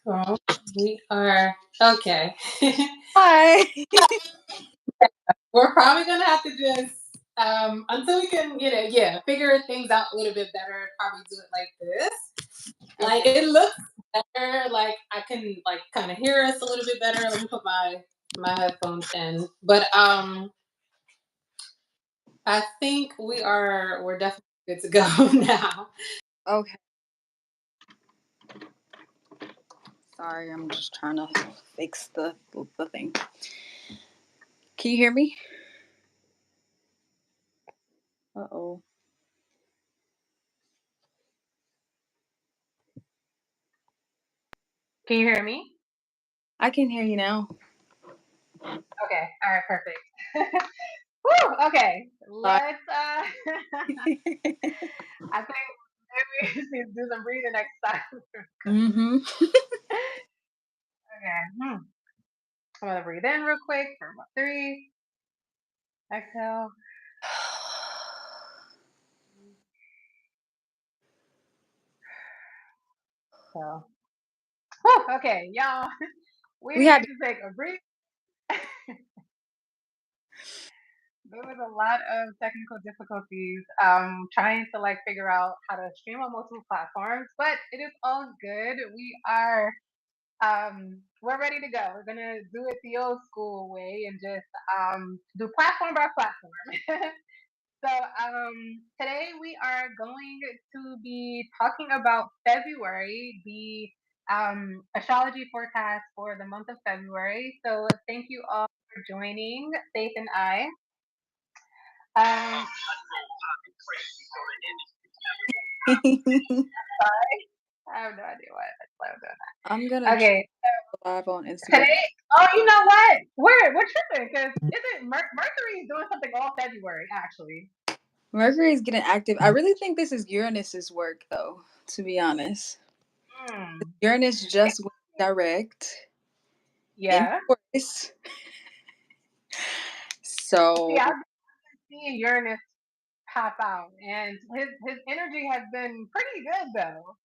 Oh, we are okay. Hi. We're probably gonna have to just until we can, figure things out a little bit better. Probably do it like this. Like Okay. it looks better. Like I can like kind of hear us a little bit better. Let me put my headphones in. But I think we're definitely good to go now. Okay. Sorry, I'm just trying to fix the thing. Can you hear me? Uh-oh. Can you hear me? I can hear you now. Okay. All right. Perfect. Woo, okay. Sorry. Let's I think maybe we just need to do some breathing exercises. Mm-hmm. Okay. I'm gonna breathe in real quick for about 3. Exhale. So okay, y'all. We We had need to take a breath. There was a lot of technical difficulties trying to like figure out how to stream on multiple platforms, but it is all good. We're ready to go. We're gonna do it the old school way and just do platform by platform. So today we are going to be talking about February, the astrology forecast for the month of February. So thank you all for joining, Faith and I. Um, I have no idea why I'm doing I'm gonna that. Okay, go live on Instagram. today. Oh, you know what? We're tripping because isn't Mercury is doing something all February actually? Mercury is getting active. I really think this is Uranus's work, though, to be honest. Hmm. Uranus just went direct in Yeah. Taurus. So See, I've been seeing Uranus pop out, and his energy has been pretty good though.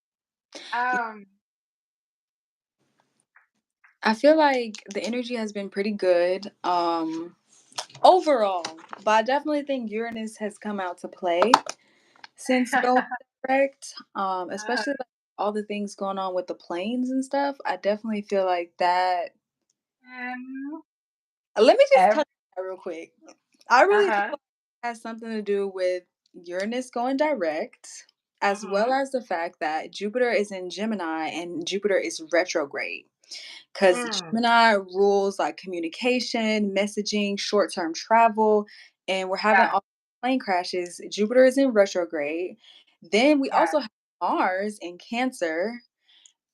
Um, I feel like the energy has been pretty good. Overall, but I definitely think Uranus has come out to play since going direct. Especially like all the things going on with the planes and stuff. I definitely feel like that. um, Let me just ev- touch on that real quick. I really feel uh-huh. like it has something to do with Uranus going direct, as well Mhm. as the fact that Jupiter is in Gemini and Jupiter is retrograde. Because Mm, Gemini rules like communication, messaging, short term travel, and we're having yeah, all plane crashes. Jupiter is in retrograde. Then we yeah, also have Mars in Cancer,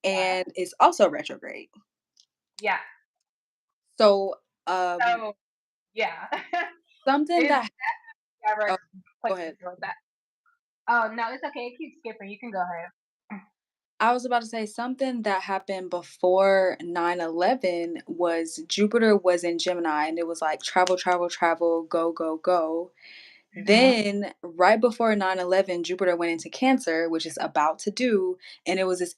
yeah, and it's also retrograde. yeah. So, um, So yeah, something it's that direct oh, go ahead. placement with that. Oh no, it's okay. It keeps skipping. You can go ahead. I was about to say something that happened before 9/11 was Jupiter was in Gemini and it was like travel, travel, travel, go, go, go. Mhm. Then, right before 9/11, Jupiter went into Cancer, which is about to do, and it was this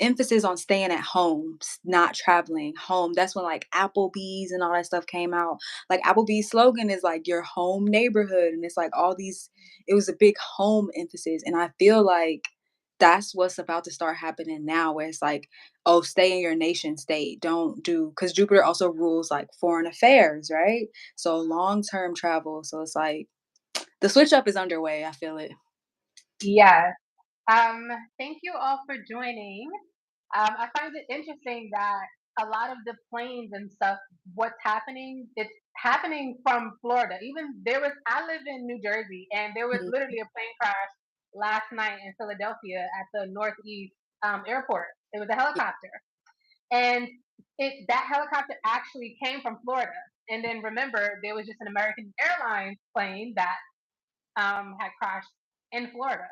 emphasis on staying at home, not traveling, home. That's when like Applebee's and all that stuff came out. Like Applebee's slogan is like your home neighborhood, and it's like all these, it was a big home emphasis. And I feel like that's what's about to start happening now, where it's like, oh, stay in your nation state. Don't do, because Jupiter also rules like foreign affairs, right? So long term travel. So it's like, the switch up is underway, I feel it. Yes. Um, Thank you all for joining. I find it interesting that a lot of the planes and stuff, what's happening, it's happening from Florida. Even I live in New Jersey, and there was Mhm. literally a plane crash last night in Philadelphia at the Northeast airport. It was a Yeah. helicopter, and that helicopter actually came from Florida. And then remember, there was just an American Airlines plane that had crashed in Florida.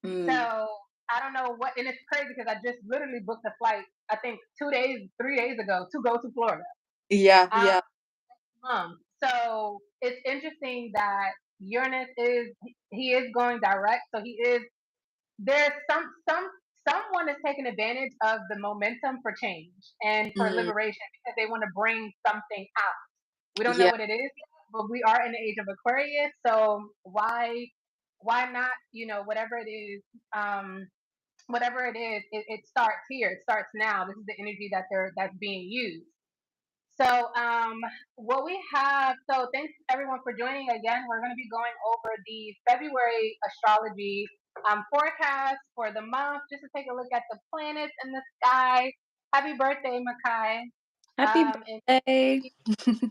Mm. So I don't know what, and it's crazy because I just literally booked a flight. I think 2 days, 3 days ago to go to Florida. Yeah, Um, yeah. so it's interesting that Uranus is he is going direct. So he is there's some someone is taking advantage of the momentum for change and for Mm, liberation because they want to bring something out. We don't know yeah. what it is yet, but we are in the age of Aquarius, so why not, whatever it is, whatever it is, it starts here. It starts now. This is the energy that's being used. So, what we have, so thanks everyone for joining again. We're going to be going over the February astrology forecast for the month, just to take a look at the planets in the sky. Happy birthday, Makai. Happy And birthday.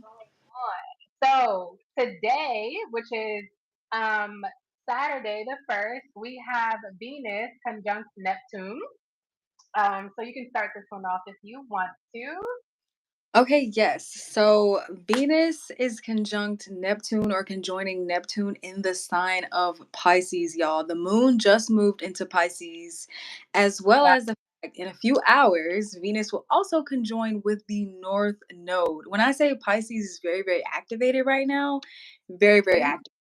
going on. So, today, which is um, Saturday the 1st, we have Venus conjunct Neptune. So, you can start this one off if you want to. Okay, yes. So Venus is conjunct Neptune or conjoining Neptune in the sign of Pisces, y'all. The moon just moved into Pisces, as well Yeah, as the fact in a few hours, Venus will also conjoin with the North Node. When I say Pisces is very, very activated right now, very, very mhm, active.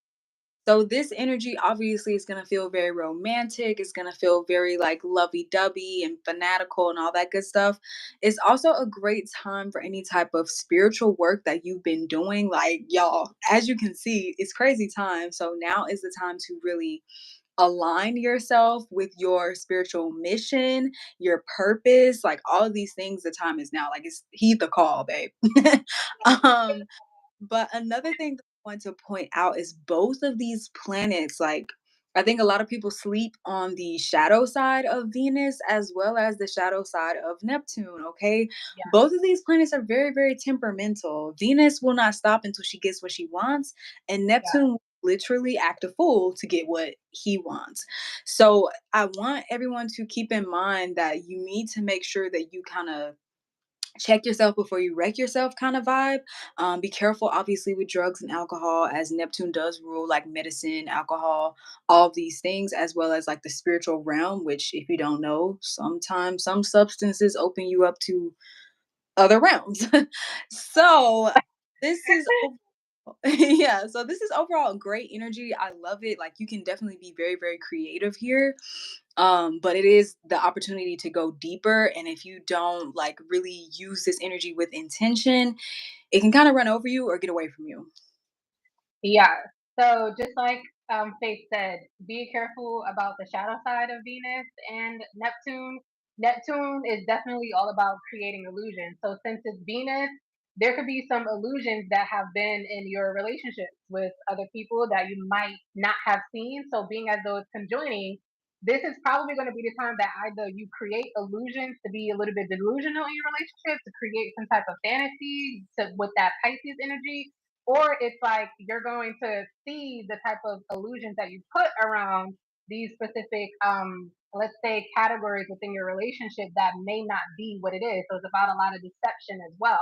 So this energy obviously is gonna feel very romantic. It's gonna feel very like lovey-dovey and fanatical and all that good stuff. It's also a great time for any type of spiritual work that you've been doing. Like y'all, as you can see, it's crazy time. So now is the time to really align yourself with your spiritual mission, your purpose, like all of these things. The time is now. Like it's heed the call, babe. um but another thing that I want to point out is both of these planets, like, I think a lot of people sleep on the shadow side of Venus as well as the shadow side of Neptune, okay? yeah, Both of these planets are very, very temperamental. Venus will not stop until she gets what she wants, and yeah. Neptune will literally act a fool to get what he wants. So I want everyone to keep in mind that you need to make sure that you kind of check yourself before you wreck yourself kind of vibe. Be careful, obviously, with drugs and alcohol, as Neptune does rule like medicine, alcohol, all of these things, as well as like the spiritual realm, which, if you don't know, sometimes some substances open you up to other realms. So, this is. Yeah, so this is overall great energy. I love it. Like you can definitely be very, very creative here, but it is the opportunity to go deeper, and if you don't like really use this energy with intention, it can kind of run over you or get away from you. Yeah. So just like Faith said, be careful about the shadow side of Venus and Neptune. Neptune is definitely all about creating illusions. So since it's Venus, there could be some illusions that have been in your relationships with other people that you might not have seen. So being as though it's conjoining, this is probably going to be the time that either you create illusions to be a little bit delusional in your relationship, to create some type of fantasy with that Pisces energy, or it's like you're going to see the type of illusions that you put around these specific let's say categories within your relationship that may not be what it is. So it's about a lot of deception as well.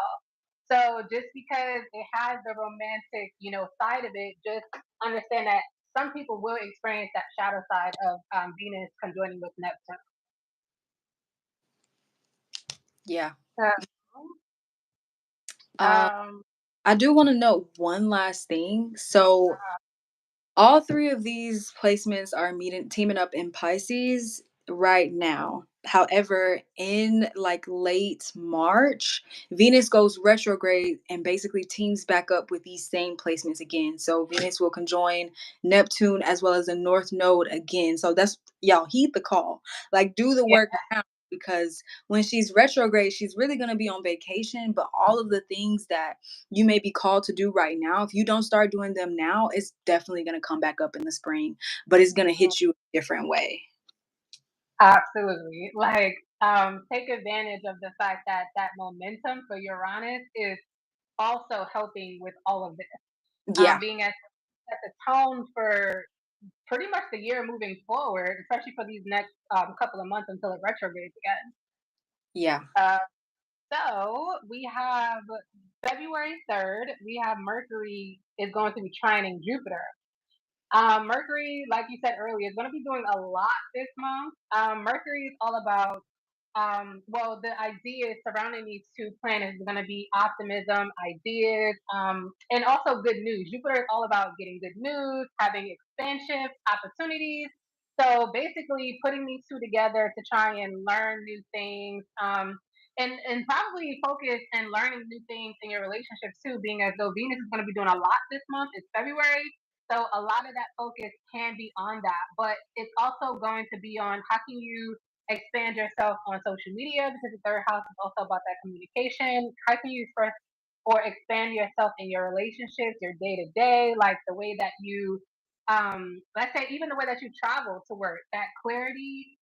So just because it has the romantic, side of it, just understand that some people will experience that shadow side of Venus conjoining with Neptune. Yeah. So, uh, um, I do want to note one last thing. So all three of these placements are meeting teaming up in Pisces right now. However, in like late March, Venus goes retrograde and basically teams back up with these same placements again. So Venus will conjoin Neptune as well as the North Node again. So that's y'all heed the call. Like do the yeah, work now, because when she's retrograde, she's really going to be on vacation, but all of the things that you may be called to do right now, if you don't start doing them now, it's definitely going to come back up in the spring, but it's going to hit you a different way. absolutely. Like, take advantage of the fact that that momentum for Uranus is also helping with all of this. Yeah. Being at the tone for pretty much the year moving forward, especially for these next couple of months until it retrogrades again. Yeah. Uh, so we have February 3rd, we have Mercury is going to be trining Jupiter. Mercury, like you said earlier, is going to be doing a lot this month. Mercury is all about, well, the ideas surrounding these two planets is going to be optimism, ideas, and also good news. Jupiter is all about getting good news, having expansion, opportunities. So basically, putting these two together to try and learn new things, and probably focus and learning new things in your relationships too. Being as though Venus is going to be doing a lot this month. It's February, so a lot of that focus can be on that, but it's also going to be on how can you expand yourself on social media because the third house is also about that communication. How can you express or expand yourself in your relationships, your day to day, like the way that you let's say even the way that you travel to work, that clarity,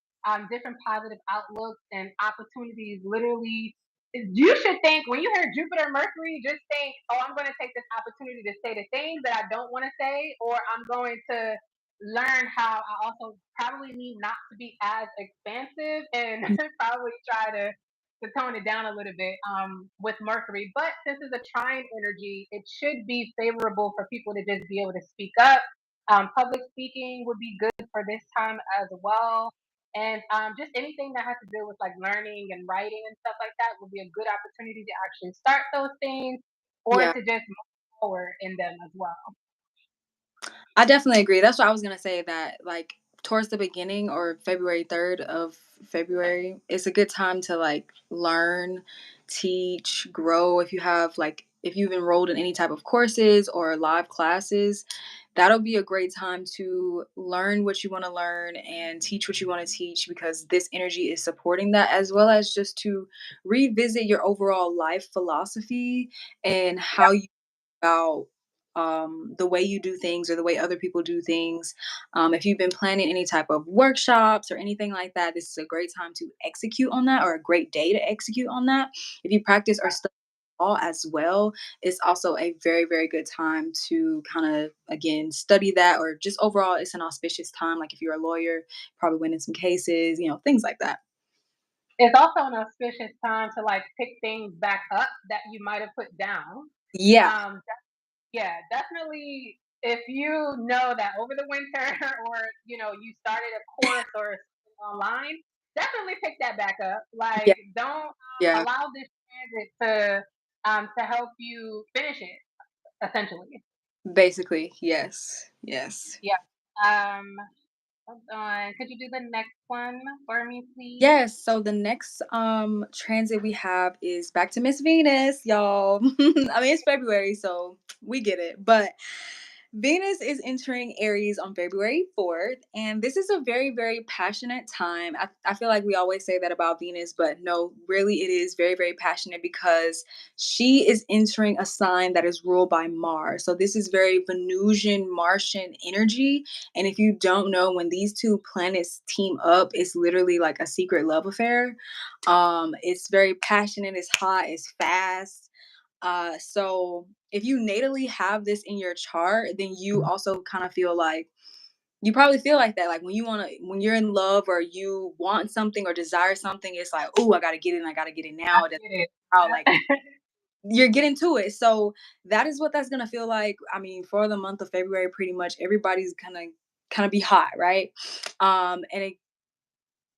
different positive outlooks and opportunities. Literally, you should think when you hear Jupiter, Mercury, just think, oh, I'm going to take this opportunity to say the things that I don't want to say, or I'm going to learn how I also probably need not to be as expansive and probably try to tone it down a little bit with Mercury. But since it's a trine energy, it should be favorable for people to just be able to speak up. Public speaking would be good for this time as well. And just anything that has to do with like learning and writing and stuff like that would be a good opportunity to actually start those things or Yeah. to just move forward in them as well. I definitely agree. That's what I was gonna say, that like towards the beginning or February 3rd of February, it's a good time to like learn, teach, grow. If you have like if you've enrolled in any type of courses or live classes, that'll be a great time to learn what you want to learn and teach what you want to teach, because this energy is supporting that, as well as just to revisit your overall life philosophy and Yeah, how you about the way you do things or the way other people do things. If you've been planning any type of workshops or anything like that, this is a great time to execute on that, or a great day to execute on that. If you practice or study law as well, it's also a very, very good time to kind of, again, study that, or just overall, it's an auspicious time. Like if you're a lawyer, probably winning some cases, things like that. it's also an auspicious time to like pick things back up that you might have put down. Yeah. Um, yeah, definitely. If you know that over the winter, or you started a course or something online, definitely pick that back up. Like, Yeah. don't Yeah. allow this transit to help you finish it. Essentially, Basically, yes. Yes. yeah. Um, hold on. Could you do the next one for me, please? Yes, so the next transit we have is back to Miss Venus, y'all. I mean, it's February, so we get it. But Venus is entering Aries on February 4th, and this is a very, very passionate time. I feel like we always say that about Venus, but no, really, it is very, very passionate because she is entering a sign that is ruled by Mars. So, this is very Venusian, Martian energy. And if you don't know, when these two planets team up, it's literally like a secret love affair. It's very passionate, it's hot, it's fast. So if you natally have this in your chart, then you also kind of feel like you probably feel like that. Like when you're in love or you want something or desire something, it's like, oh, I gotta get it and I gotta get it I now. It doesn't get it. out like you're getting to it. So that is what that's gonna feel like. I mean, for the month of February, pretty much everybody's gonna kind of be hot, right? And it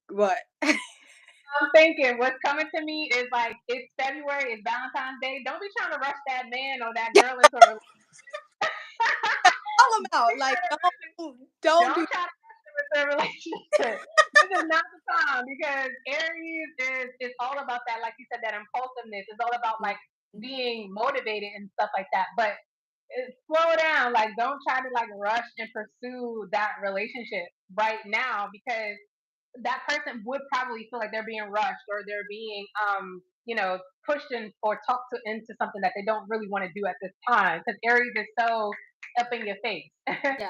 what I'm thinking what's coming to me is like it's February, it's Valentine's Day. Don't be trying to rush that man or that girl into a relationship. all them out. Like don't Don't do try to rush them into a relationship. This is not the time because Aries is all about that, like you said, that impulsiveness. It's all about like being motivated and stuff like that. But slow down. Like, don't try to like rush and pursue that relationship right now because that person would probably feel like they're being rushed or they're being pushed in or talked to into something that they don't really want to do at this time because Aries is so up in your face. yeah.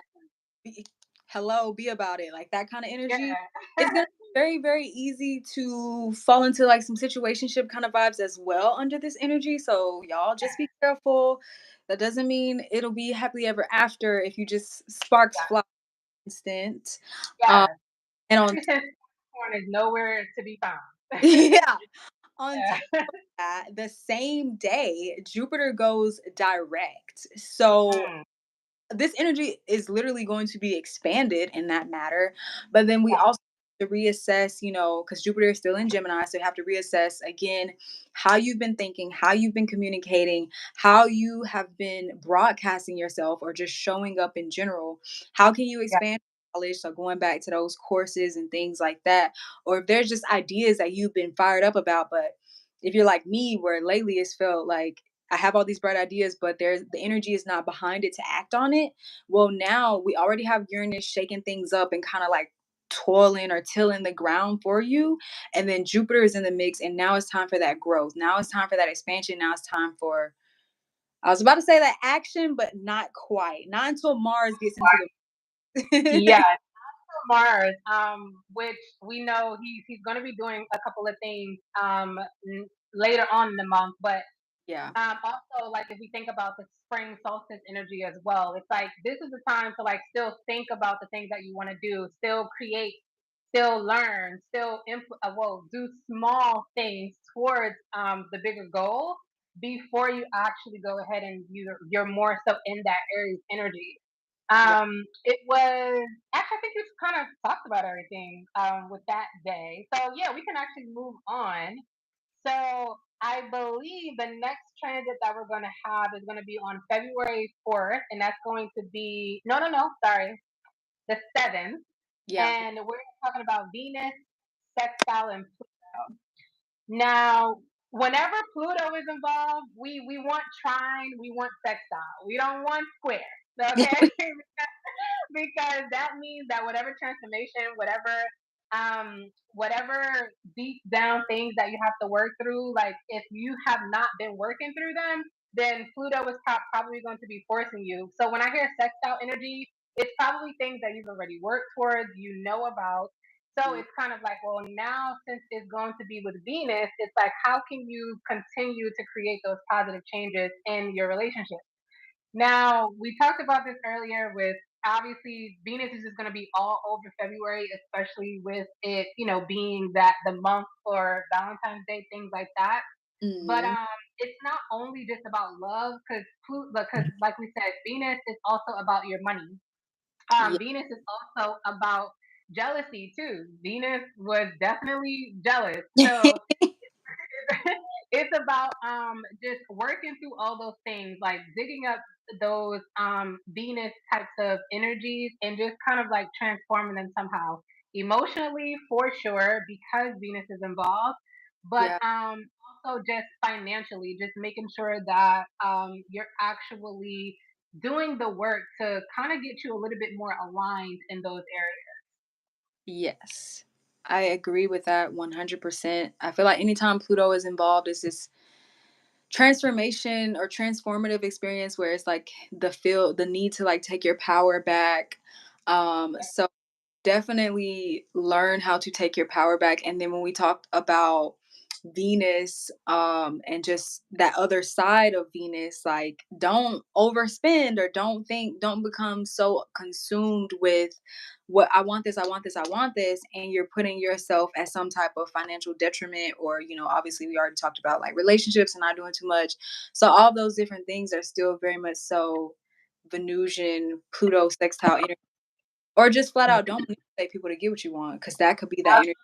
Be, hello, be about it, like that kind of Yeah. energy. It's gonna be very, very easy to fall into like some situationship kind of vibes as well under this energy. So y'all just be careful. That doesn't mean it'll be happily ever after if you just sparks Yeah. fly instant. Um, Yes. and on Every sense corn is nowhere to be found. yeah, on top Yeah. of that, the same day Jupiter goes direct. So Mm, this energy is literally going to be expanded in that matter. But then we yeah. also have to reassess, because Jupiter is still in Gemini. So you have to reassess again how you've been thinking, how you've been communicating, how you have been broadcasting yourself or just showing up in general. How can you Yeah. expand? college, so going back to those courses and things like that, or if there's just ideas that you've been fired up about, but if you're like me, where lately it's felt like I have all these bright ideas, but there's the energy is not behind it to act on it. Well, now we already have Uranus shaking things up and kind of like toiling or tilling the ground for you. And then Jupiter is in the mix, and now it's time for that growth. Now it's time for that expansion. Now it's time for, I was about to say that action, but not quite. Not until Mars gets into Yeah, the Mars, which we know he's going to be doing a couple of things later on in the month, but Yeah. also, like if we think about the spring solstice energy as well, it's like this is the time to like still think about the things that you want to do, still create, still learn, still do small things towards the bigger goal before you actually go ahead and you're more so in that Aries energy. Yeah. It was actually I think you kind of talked about everything with that day, so yeah, we can actually move on. So I believe the next transit that we're going to have is going to be on February 4th, and that's going to be no, sorry, the 7th. Yeah. And we're talking about Venus, sextile, and Pluto. Now, whenever Pluto is involved, we want trine, we want sextile, we don't want square. Okay, because that means that whatever transformation, whatever deep down things that you have to work through, like if you have not been working through them, then Pluto is probably going to be forcing you. So when I hear sextile energy, it's probably things that you've already worked towards, you know about. So Mm, it's kind of like, well, now since it's going to be with Venus, it's like, how can you continue to create those positive changes in your relationship? Now, we talked about this earlier with obviously Venus is just going to be all over February, especially with it, being that the month for Valentine's Day, things like that. But mhm. it's not only just about love because like we said, Venus is also about your money. Yeah. Venus is also about jealousy too. Venus was definitely jealous. So it's about just working through all those things, like digging up those Venus types of energies and just kind of like transforming them somehow. Emotionally for sure, because Venus is involved, but Yeah. also just financially, just making sure that you're actually doing the work to kind of get you a little bit more aligned in those areas. Yes. I agree with that 100%. I feel like anytime Pluto is involved, it's this transformation or transformative experience where it's like the need to like take your power back. So definitely learn how to take your power back. And then when we talked about Venus, and just that other side of Venus, like don't overspend or don't become so consumed with what I want this, I want this, I want this, and you're putting yourself at some type of financial detriment, or, obviously we already talked about like relationships and not doing too much. So all those different things are still very much so Venusian Pluto sextile energy, or just flat out don't manipulate people to get what you want, because that could be that energy.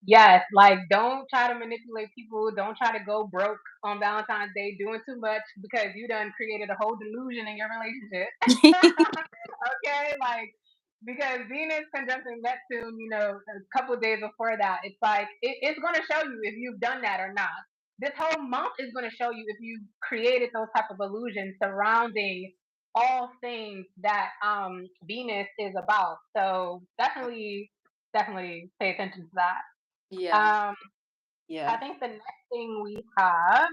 Yes, like don't try to manipulate people. Don't try to go broke on Valentine's Day doing too much because you done created a whole delusion in your relationship. Okay, like because Venus conjuncting Neptune, a couple of days before that, it's like it's going to show you if you've done that or not. This whole month is going to show you if you created those type of illusions surrounding all things that Venus is about. So definitely pay attention to that. Yeah. Um, I Yeah. think the next thing we have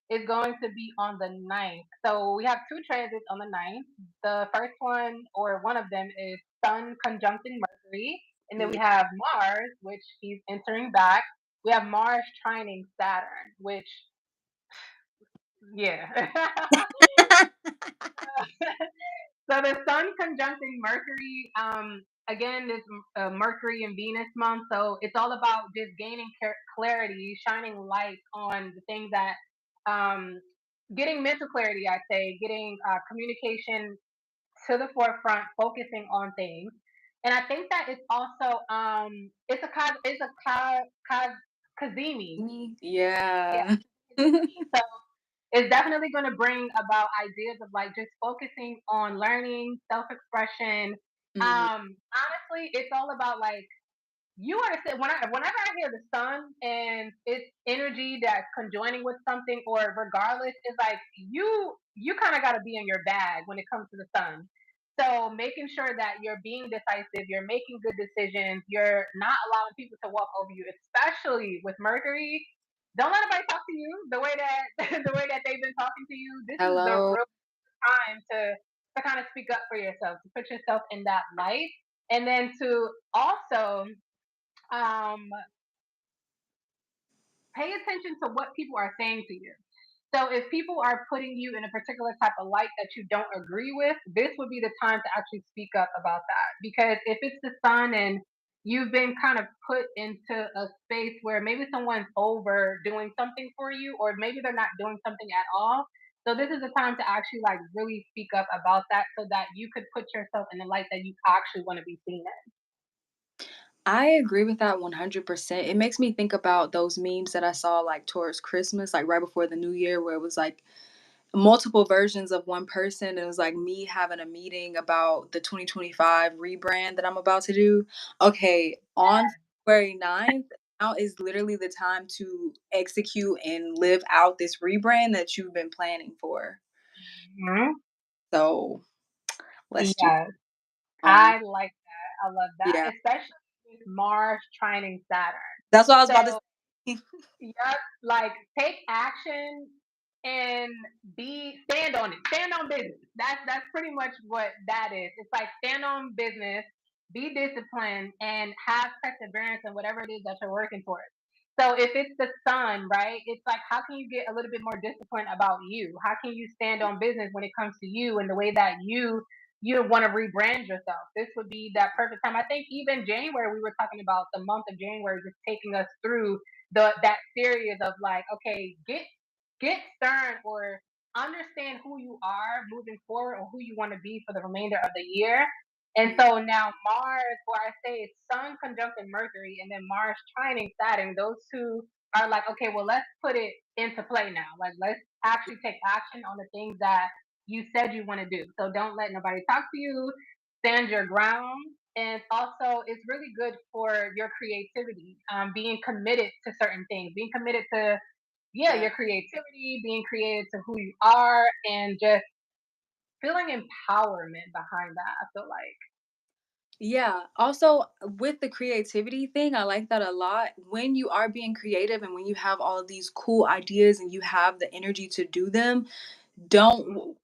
is going to be on the 9th. So we have two transits on the 9th. The first one, or one of them, is Sun conjuncting Mercury. And then we Yeah. have Mars, which he's entering back. We have Mars trining Saturn, which, yeah. So the Sun conjuncting Mercury, again, this Mercury and Venus month. So it's all about just gaining clarity, shining light on the things that, um, getting mental clarity. I'd say getting communication to the forefront, focusing on things. And I think that it's also it's a Kazimi. Yeah, Yeah. so it's definitely going to bring about ideas of like just focusing on learning, self expression, Mhm. Honestly, it's all about like you understand whenever I hear the sun and its energy that's conjoining with something or regardless, it's like you kind of got to be in your bag when it comes to the sun. So making sure that you're being decisive, you're making good decisions, you're not allowing people to walk over you, especially with Mercury. Don't let anybody talk to you the way that the way that they've been talking to you. This is the Hello. real time to kind of speak up for yourself, to put yourself in that light, and then to also um, pay attention to what people are saying to you. So if people are putting you in a particular type of light that you don't agree with, this would be the time to actually speak up about that. Because if it's the sun and you've been kind of put into a space where maybe someone's over doing something for you, or maybe they're not doing something at all. So this is the time to actually like really speak up about that so that you could put yourself in the light that you actually want to be seen in. I agree with that 100%. It makes me think about those memes that I saw like towards Christmas, like right before the new year, where it was like multiple versions of one person. It was like me having a meeting about the 2025 rebrand that I'm about to do. Okay, on February 9th, now is literally the time to execute and live out this rebrand that you've been planning for. Mhm. So let's do Yes, um I like that. I love that, yeah. especially with Mars trining Saturn. That's what I was about to So, say. yep, like take action and be stand on it. Stand on business. That's pretty much what that is. It's like stand on business, be disciplined, and have perseverance in whatever it is that you're working towards. So if it's the sun, right? It's like how can you get a little bit more disciplined about you? How can you stand on business when it comes to you and the way that you want to rebrand yourself? This would be that perfect time. I think even January we were talking about the month of January just taking us through the that series of like, okay, get stern or understand who you are moving forward or who you want to be for the remainder of the year. And Mm, so now Mars, or I say it's Sun conjuncting Mercury and then Mars trining Saturn, those two are like, okay, well, let's put it into play now. Like, let's actually take action on the things that you said you want to do. So don't let nobody talk to you, stand your ground. And also, it's really good for your creativity, being committed to certain things, being committed to, yeah, yeah. your creativity, being creative to who you are, and just feeling empowerment behind that. I feel like. Yeah. Also, with the creativity thing, I like that a lot. When you are being creative and when you have all of these cool ideas and you have the energy to do them,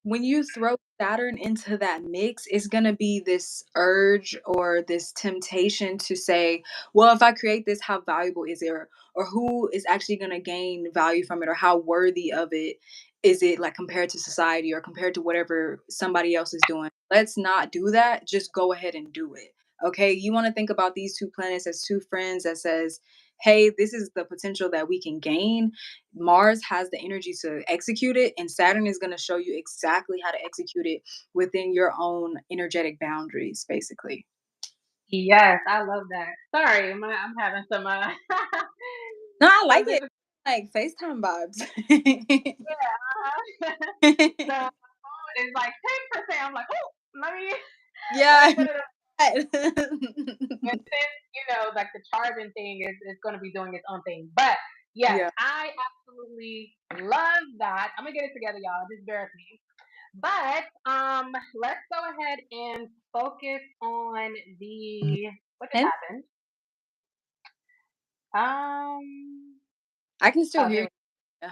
when you throw Saturn into that mix, it's gonna be this urge or this temptation to say, well, if I create this, how valuable is it? Or who is actually gonna gain value from it? Or how worthy of it is it, like compared to society or compared to whatever somebody else is doing? Let's not do that. Just go ahead and do it. Okay. You want to think about these two planets as two friends that says, hey, this is the potential that we can gain. Mars has the energy to execute it, and Saturn is going to show you exactly how to execute it within your own energetic boundaries, basically. Yes, I love that. Sorry, I'm having some No, I like some it. difficult. Like FaceTime vibes. Yeah. So my phone is like 10%. I'm like, oh, let me let Yeah. me put it up. But since like the charging thing is going to be doing its own thing. But yes, Yeah. I absolutely love that. I'm gonna get it together, y'all. Just bear with me. But let's go ahead and focus on the what just And happened. Um. I can still Oh, hear here you. Yeah.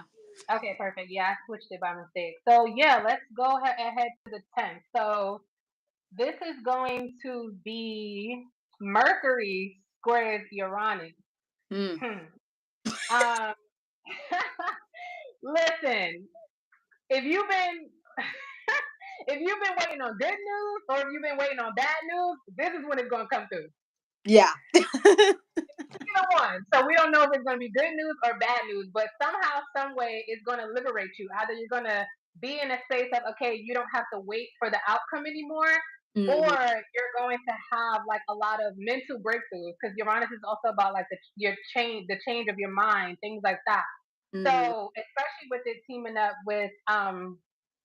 Okay, perfect. Yeah, I switched it by mistake. So yeah, let's go ahead to the 10th. So this is going to be Mercury squares Uranus. Mm. Hmm. Um, listen, if you've been if you've been waiting on good news or if you've been waiting on bad news, this is when it's gonna come through. Yeah. Either one. So we don't know if it's going to be good news or bad news, but somehow, some way, it's going to liberate you. Either you're going to be in a space of okay, you don't have to wait for the outcome anymore, or Mhm. you're going to have like a lot of mental breakthroughs because Uranus is also about like the change of your mind, things like that. Mhm. So especially with it teaming up with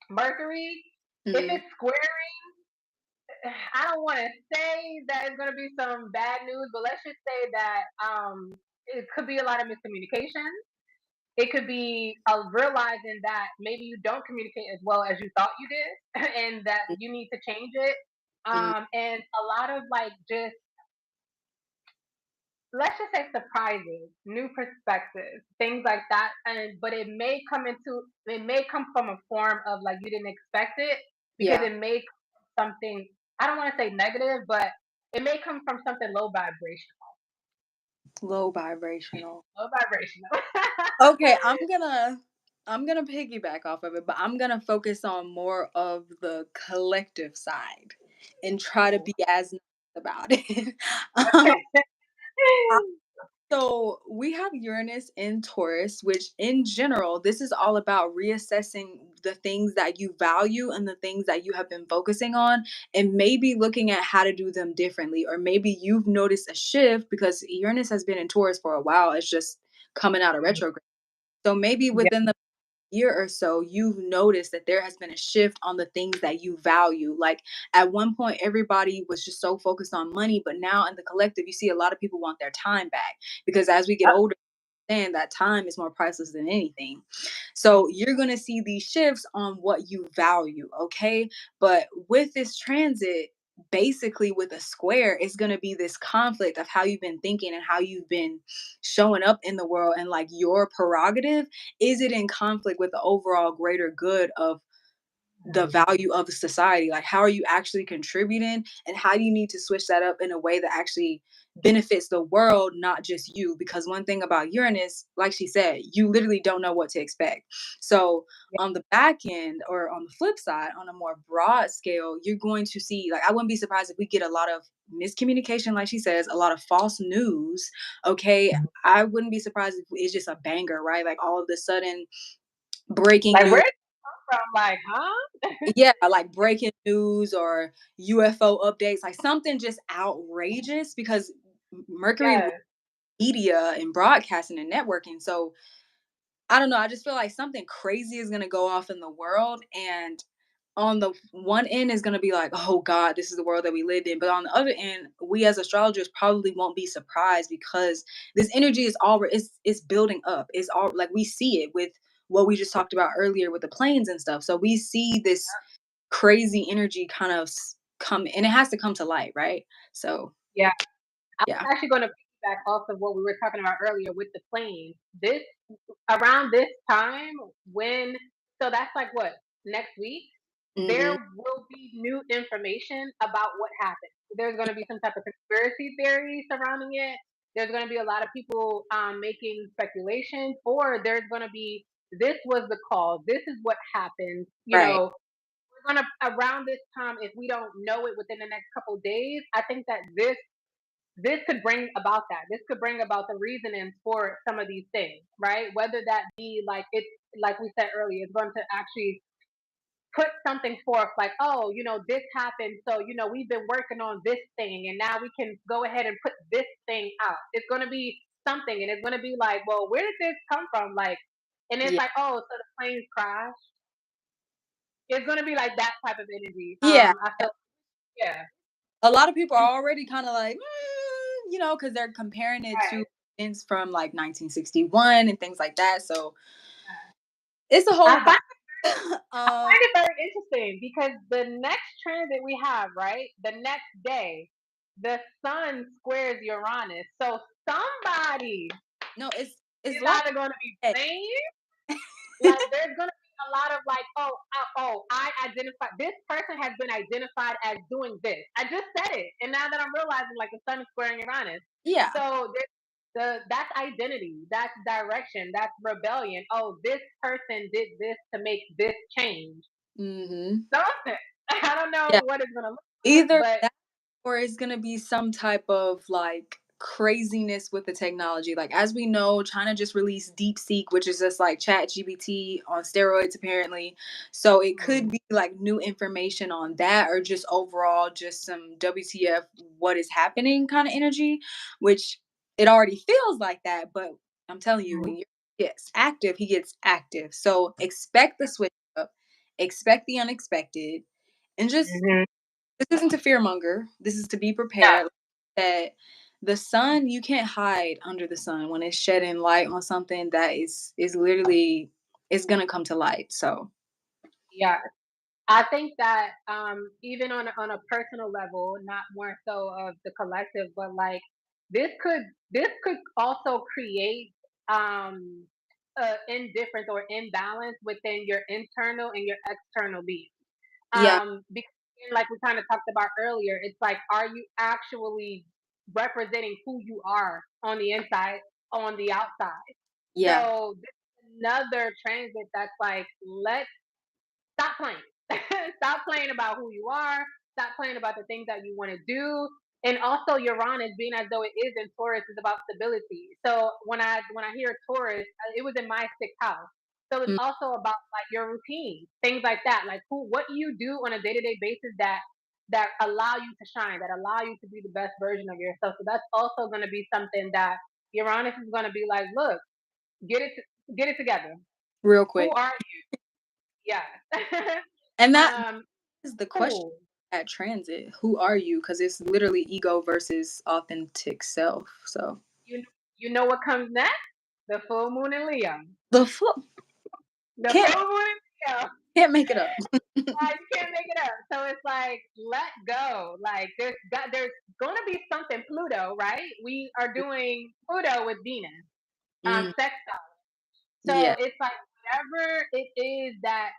Mercury, if Mhm. it's squaring I don't want to say that it's going to be some bad news, but let's just say that it could be a lot of miscommunication. It could be realizing that maybe you don't communicate as well as you thought you did, and that you need to change it. Mm, And a lot of like just let's just say surprises, new perspectives, things like that. And but it may come from a form of like you didn't expect it because yeah, it may come from something I don't want to say negative, but it may come from something low vibrational. low vibrational. Low vibrational. Okay, I'm gonna piggyback off of it, but I'm gonna focus on more of the collective side and try to Ooh, be as nice about it. Um, okay. so we have Uranus in Taurus, which in general, this is all about reassessing the things that you value and the things that you have been focusing on, and maybe looking at how to do them differently. Or maybe you've noticed a shift because Uranus has been in Taurus for a while. It's just coming out of retrograde. So maybe Yeah. within the year or so, you've noticed that there has been a shift on the things that you value. Like at one point, everybody was just so focused on money, but now in the collective, you see a lot of people want their time back because as we get older, understand that time is more priceless than anything. So you're going to see these shifts on what you value, okay? But with this transit, basically with a square, it's going to be this conflict of how you've been thinking and how you've been showing up in the world, and like your prerogative, is it in conflict with the overall greater good of the value of the society? Like, how are you actually contributing, and how do you need to switch that up in a way that actually benefits the world, not just you? Because one thing about Uranus, like she said, you literally don't know what to expect. So Yeah. on the back end, or on the flip side, on a more broad scale, you're going to see, like, I wouldn't be surprised if we get a lot of miscommunication, like she says, a lot of false news. Okay, I wouldn't be surprised if it's just a banger, right? Like all of a sudden breaking Like news. where did it come from? Like, huh? Yeah, like breaking news or UFO updates, like something just outrageous, because Mercury rules Yes. media and broadcasting and networking. So I don't know. I just feel like something crazy is going to go off in the world. And on the one end is going to be like, oh God, this is the world that we lived in. But on the other end, we as astrologers probably won't be surprised, because this energy is already, it's building up. It's all like we see it with what we just talked about earlier with the planes and stuff. So we see this crazy energy kind of come, and it has to come to light, right? So Yeah. I yeah. was actually going to piggyback off of what we were talking about earlier with the planes. This around this time when that's like what next week there Hmm. will be new information about what happened. There's going to be some type of conspiracy theory surrounding it. There's going to be a lot of people making speculations, or there's going to be this was the call. This is what happened. Right. We're going to around this time, if we don't know it within the next couple of days, I think that this could bring about that. This could bring about the reasonings for some of these things, right? Whether that be like it's like we said earlier, it's going to actually put something forth like, oh, this happened, so we've been working on this thing, and now we can go ahead and put this thing out. It's going to be something, and it's going to be like, well, where did this come from? Like, and it's Yeah. like, oh, so the planes crashed. It's going to be like that type of energy. Yeah. I feel, yeah, A lot of people are already kind of like, because they're comparing it to right. things from like 1961 and things like that. So it's a whole I vibe. find um, find it very interesting because the next transit we have, right? The next day, the sun squares Uranus. So somebody no, it's is like either going to be that. playing, like there's going to be a lot of like, I identify this person has been identified as doing this. I just said it, and now that I'm realizing, like the sun is squaring Uranus, Yeah. so that's identity, that's direction, that's rebellion. Oh, this person did this to make this change. Hmm. Something. I don't Yeah. know what it's gonna look like, Either but that, or it's gonna be some type of like craziness with the technology. Like as we know, China just released DeepSeek, which is just like Chat GBT on steroids, apparently. So it could mm, be like new information on that, or just overall just some WTF, what is happening kind of energy, which it already feels like that. But I'm telling you, when you gets active, he gets active. So expect the switch up, expect the unexpected, and just mhm. this isn't to fearmonger. This is to be Yeah, prepared that the sun, you can't hide under the sun when it's shedding light on something that is literally is gonna come to light. So yeah. I think that even on a personal level, not more so of the collective, but like this could this could also create um indifference or imbalance within your internal and your external being. yeah, Because like we kind of talked about earlier, it's like, are you actually representing who you are on the inside, on the outside? yeah, So this is another transit that's like, let's stop playing. Stop playing about who you are. Stop playing about the things that you want to do. And also Uranus being as though it is in Taurus is about stability. So when I hear Taurus, it was in my sixth house. So it's mm, also about like your routine, things like that. Like what do you do on a day to day basis that allow you to shine, that allow you to be the best version of yourself. So that's also going to be something that Uranus is going to be like, look, get it get it together. real Who quick. are you? Yeah. And that um, is the question Cool. at transit. Who are you? Because it's literally ego versus authentic self. So You you know what comes next? The full moon in Leo. the fuck The can't full moon in Leo. can't make it up. You can't make it up. So it's like let go. Like there's gonna be something Pluto, right? We are doing Pluto with Venus, Mm, sextile. So yeah, it's like whatever it is that,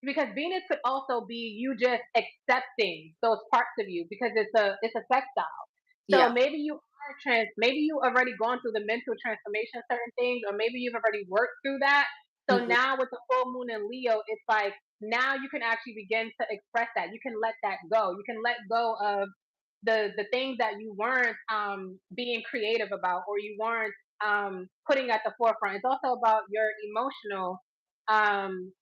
because Venus could also be you just accepting those parts of you because it's a sextile. So yeah. maybe maybe you already gone through the mental transformation of certain things, or maybe you've already worked through that. So Mhm. now with the full moon in Leo, it's like now you can actually begin to express that. You can let that go. You can let go of the things that you weren't being creative about, or you weren't putting at the forefront. It's also about your emotional. Um,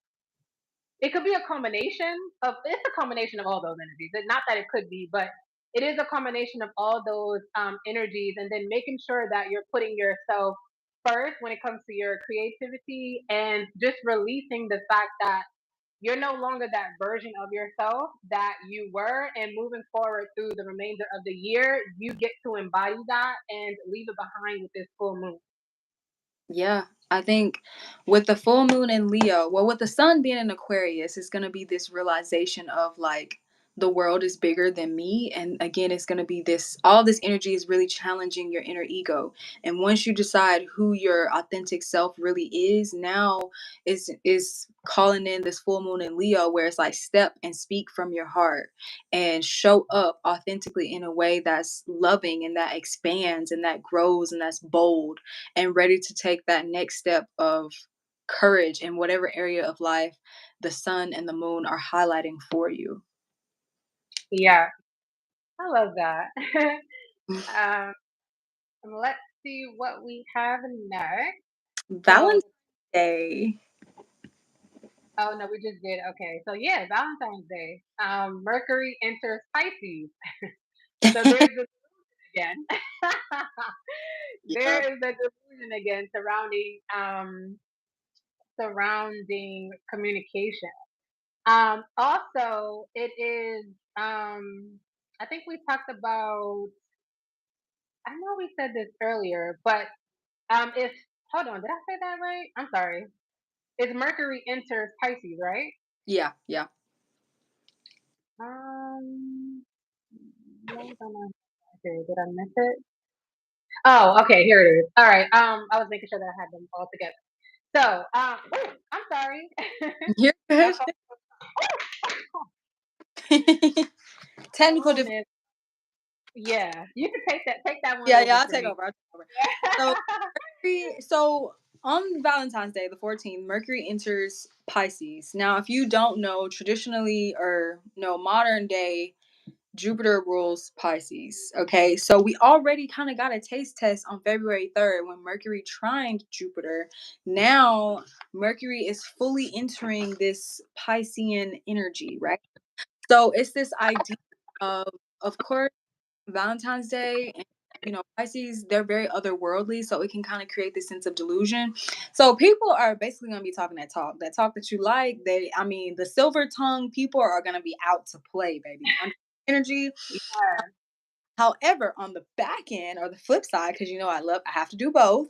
it could be a combination of it's a combination of all those energies. Not that it could be, but it is a combination of all those energies, and then making sure that you're putting yourself first when it comes to your creativity, and just releasing the fact that you're no longer that version of yourself that you were, and moving forward through the remainder of the year, you get to embody that and leave it behind with this full moon. Yeah, I think with the full moon in Leo, well, with the sun being in Aquarius, it's going to be this realization of like the world is bigger than me. And again, it's going to be this all this energy is really challenging your inner ego. And once you decide who your authentic self really is, now is calling in this full moon in Leo where it's like step and speak from your heart and show up authentically in a way that's loving and that expands and that grows and that's bold and ready to take that next step of courage in whatever area of life the sun and the moon are highlighting for you. Yeah, I love that. um, let's see what we have next. So, Valentine's Day. oh no, we just did. Okay, so yeah, Valentine's Day. Mercury enters Pisces. So there's the again. Yeah. There is the delusion again surrounding communication. Also, it is. I think we talked about. I know we said this earlier, but it's hold on. Did I say that right? I'm sorry. It's Mercury enters Pisces, right? Yeah, yeah. Um, okay, did I miss it? Oh, okay, here it is. All right. I was making sure that I had them all together. So, I'm sorry. You're My good. Technical phone difficulty. is yeah. You can take that one Yeah, over yeah, I'll for take me. over. I'll take over. So so on Valentine's Day, the 14th, Mercury enters Pisces. Now, if you don't know, traditionally or no modern day, Jupiter rules Pisces. Okay, so we already kind of got a taste test on February 3rd when Mercury trined Jupiter. Now, Mercury is fully entering this Piscean energy, right? So it's this idea of course, Valentine's Day and Pisces, they're very otherworldly, so it can kind of create this sense of delusion. So people are basically gonna be talking that talk that you like. I mean, the silver tongue people are gonna be out to play, baby. energy. Yeah. However, on the back end or the flip side, because I have to do both.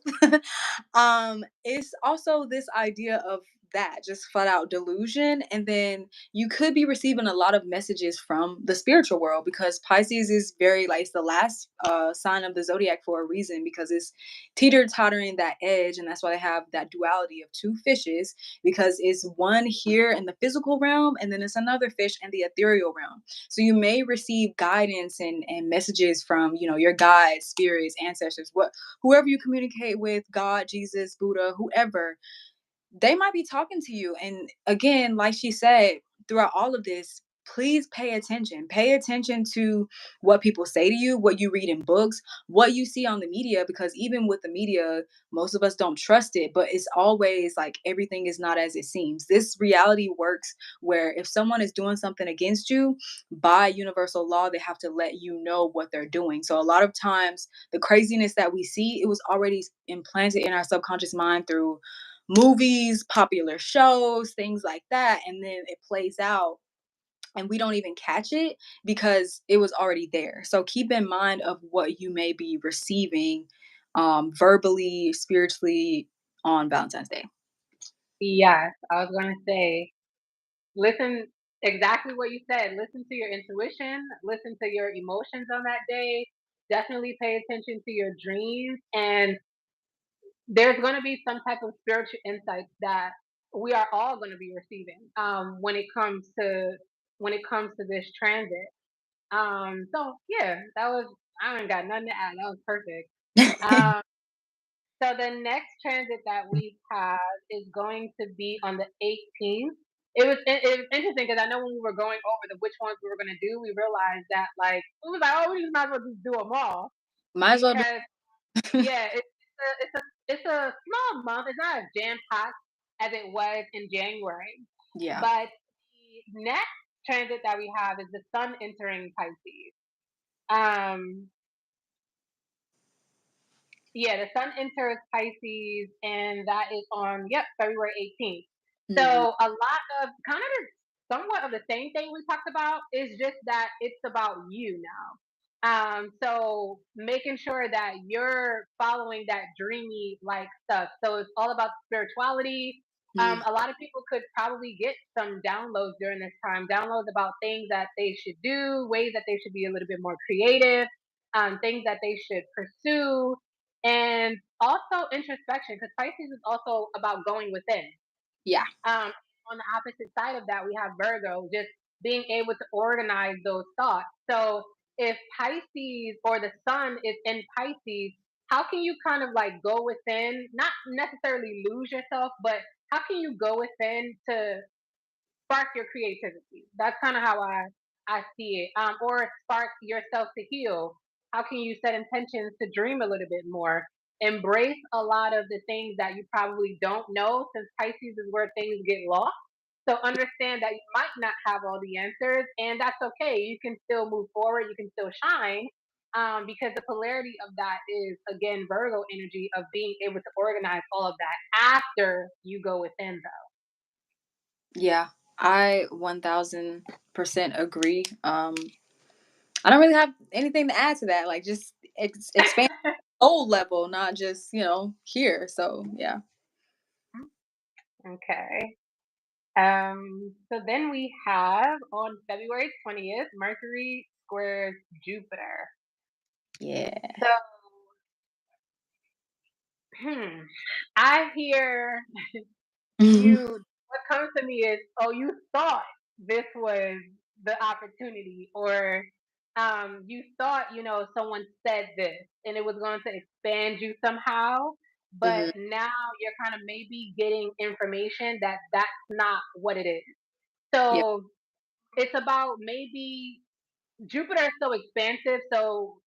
It's also this idea of that just flat out delusion. And then you could be receiving a lot of messages from the spiritual world because Pisces is very like it's the last sign of the zodiac for a reason because it's teeter tottering that edge. And that's why they have that duality of two fishes because it's one here in the physical realm and then it's another fish in the ethereal realm. So you may receive guidance and messages from, your guides, spirits, ancestors, whoever you communicate with, God, Jesus, Buddha, whoever, they might be talking to you. And again, like she said, throughout all of this, please pay attention. Pay attention to what people say to you, what you read in books, what you see on the media, because even with the media, most of us don't trust it, but it's always like everything is not as it seems. This reality works where if someone is doing something against you, by universal law, they have to let you know what they're doing. So a lot of times, the craziness that we see, it was already implanted in our subconscious mind through movies, popular shows, things like that. And then it plays out and we don't even catch it because it was already there. So keep in mind of what you may be receiving verbally, spiritually on Valentine's Day. Yes, I was gonna say, listen exactly what you said. Listen to your intuition, listen to your emotions on that day. Definitely pay attention to your dreams, and there's gonna be some type of spiritual insights that we are all gonna be receiving when it comes to this transit. So yeah, that was I ain't got nothing to add. That was perfect. Um, so the next transit that we have is going to be on the 18th. It was interesting because I know when we were going over the which ones we were gonna do, we realized that like we was like, oh, we just might as well just do them all Might as well because yeah, it's a small month. It's not as jam packed as it was in January, yeah. but the next transit that we have is the Sun entering Pisces. Um, Yeah, the sun enters Pisces, and that is on February 18th. So Mhm. a lot of kind of somewhat of the same thing we talked about is just that it's about you now. So making sure that you're following that dreamy like stuff. So it's all about spirituality. Mm, A lot of people could probably get some downloads during this time, downloads about things that they should do, ways that they should be a little bit more creative, things that they should pursue, and also introspection, because Pisces is also about going within. yeah. Um, on the opposite side of that, we have Virgo, just being able to organize those thoughts. So if Pisces or the sun is in Pisces, how can you kind of like go within, not necessarily lose yourself, but how can you go within to spark your creativity? That's kind of how I see it. Or spark yourself to heal. How can you set intentions to dream a little bit more? Embrace a lot of the things that you probably don't know, since Pisces is where things get lost. So understand that you might not have all the answers, and that's okay. You can still move forward. You can still shine, because the polarity of that is again Virgo energy of being able to organize all of that after you go within, though. Yeah. I 1000% agree. I don't really have anything to add to that. Like just expand soul level, not just, here. So yeah. Okay. So then we have on February 20th, Mercury squares Jupiter. Yeah. So, hmm, I hear you, what comes to me is, oh, you thought this was the opportunity, or you thought, someone said this and it was going to expand you somehow, but Mhm. now you're kind of maybe getting information that that's not what it is. So it's about maybe Jupiter is so expansive, so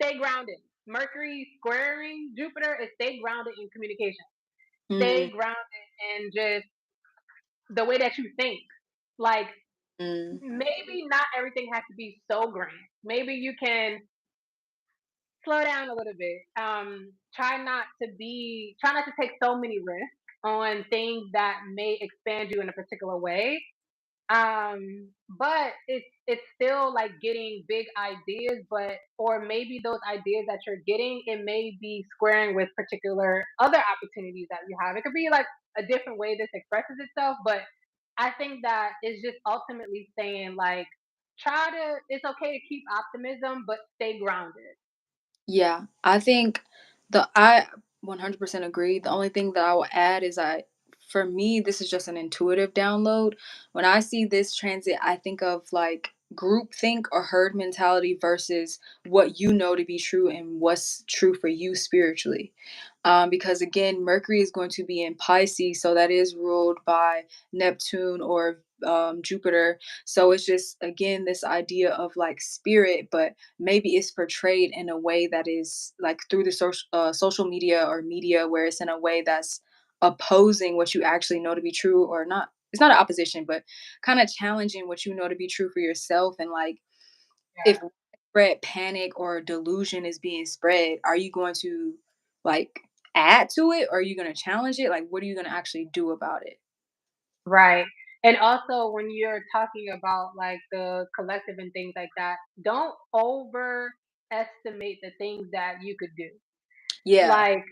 stay grounded. Mercury squaring Jupiter is stay grounded in communication. Mhm. Stay grounded in just the way that you think. Like Mm. maybe not everything has to be so grand. Maybe you can slow down a little bit. Try not to take so many risks on things that may expand you in a particular way. But it's still like getting big ideas, but or maybe those ideas that you're getting, it may be squaring with particular other opportunities that you have. It could be like a different way this expresses itself, but I think that it's just ultimately saying like try to it's okay to keep optimism but stay grounded. Yeah, I think I 100% agree. The only thing that I will add is for me, this is just an intuitive download. When I see this transit, I think of like groupthink or herd mentality versus what you know to be true and what's true for you spiritually. Because again, Mercury is going to be in Pisces, so that is ruled by Neptune or Jupiter. So it's just again this idea of like spirit, but maybe it's portrayed in a way that is like through the social media or media where it's in a way that's opposing what you actually know to be true or not. It's not an opposition, but kind of challenging what you know to be true for yourself. And like if Yeah. spread panic or delusion is being spread, are you going to like add to it or are you going to challenge it? Like what are you going to actually do about it? Right. And also when you're talking about like the collective and things like that, don't overestimate the things that you could do. Yeah. Like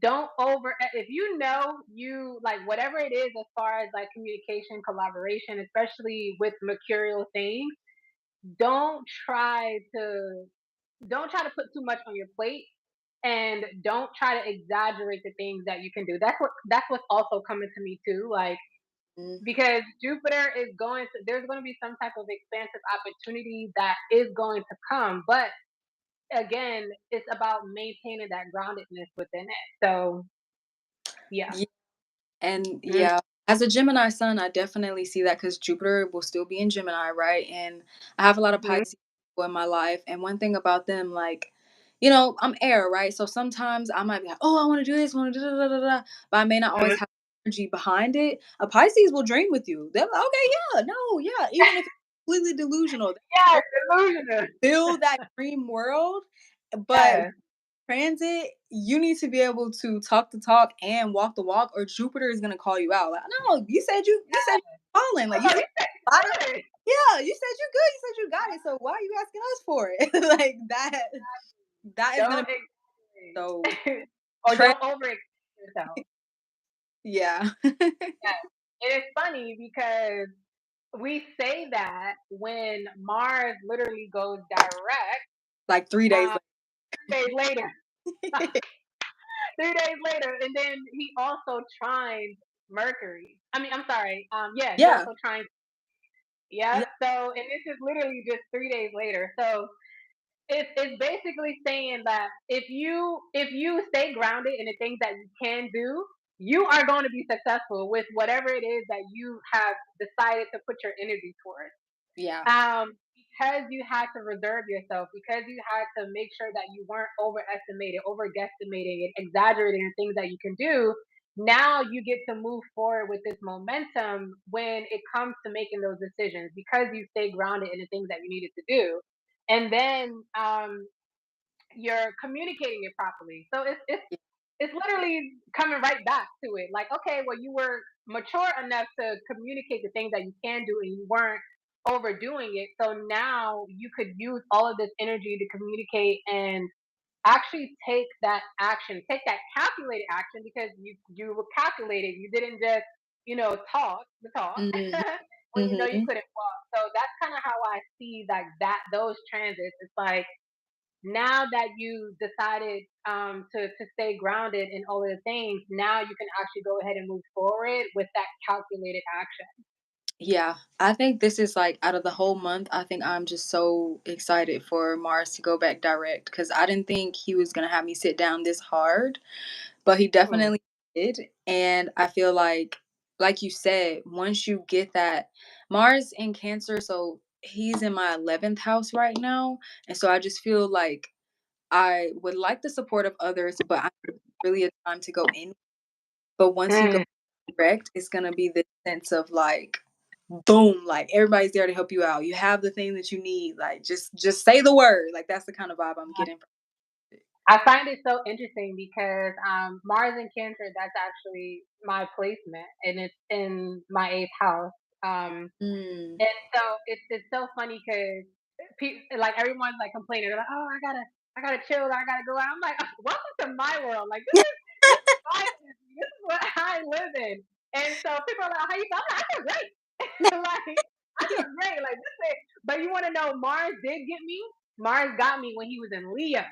don't over if you know you like whatever it is as far as like communication, collaboration, especially with mercurial things, don't try to don't try to put too much on your plate and don't try to exaggerate the things that you can do. That's what's also coming to me too. Like Mm. because Jupiter is going to there's going to be some type of expansive opportunity that is going to come, but again, it's about maintaining that groundedness within it. So yeah. And Mhm. yeah, as a Gemini sun, I definitely see that because Jupiter will still be in Gemini, right? And I have a lot of Mhm. Pisces people in my life. And one thing about them, like, I'm air, right? So sometimes I might be like, oh, I want to do this, want to da da da da, but I may not always Mhm. have energy behind it. A Pisces will dream with you. They're like, okay, yeah, no, yeah, even if it's completely delusional, Yes, they'll delusional. build that dream world. But Yes. transit, you need to be able to talk the talk and walk the walk, or Jupiter is gonna call you out. Like, no, you said you're falling. Like you Oh, said you said you got it. good. Yeah, you said you're good. You said you got it. So why are you asking us for it? Like that. That is gonna Don't be so. exaggerate. Or Trend. don't overextend yourself. Yeah. Yes. It is funny because we say that when Mars literally goes direct, Like 3 days um, 3 days later. later. 3 days later, and then he also trines Mercury. I mean, I'm sorry. Yeah, he Yeah. also trines. Yep. Yeah. So, and this is literally just 3 days later. So, it's basically saying that if you stay grounded in the things that you can do, you are going to be successful with whatever it is that you have decided to put your energy towards. Yeah. Because you had to reserve yourself, because you had to make sure that you weren't overestimated, over guesstimating, and exaggerating the things that you can do. Now you get to move forward with this momentum when it comes to making those decisions because you stay grounded in the things that you needed to do, and then you're communicating it properly. So it's literally coming right back to it. Like, okay, well, you were mature enough to communicate the things that you can do, and you weren't overdoing it. So now you could use all of this energy to communicate and actually take that action, take that calculated action because you were calculated. You didn't just talk the talk Hmm. when you know you Hmm. couldn't walk. So that's kind of how I see like that those transits. It's like now that you decided to stay grounded in all of the things, now you can actually go ahead and move forward with that calculated action. Yeah, I think this is like out of the whole month, I think I'm just so excited for Mars to go back direct because I didn't think he was gonna have me sit down this hard, but he Hmm. definitely did. And I feel like you said, once you get that Mars in Cancer, so he's in my 11th house right now. And so I just feel like I would like the support of others, but I really a time to go in. But once he goes Mm. direct, it's gonna be this sense of like boom, like everybody's there to help you out. You have the thing that you need. Like just say the word. Like that's the kind of vibe I'm getting from it. I find it so interesting because Mars in Cancer, that's actually my placement, and it's in my eighth house. Mm. And so it's so funny because like everyone's like complaining, they're like, oh, I gotta chill, I gotta go out. I'm like, welcome to my world. Like this is my this is what I live in. And so people are like, how you feel? I'm like, I feel great. Like I feel great. Like this is, but you want to know Mars did get me? Mars got me when he was in Leo.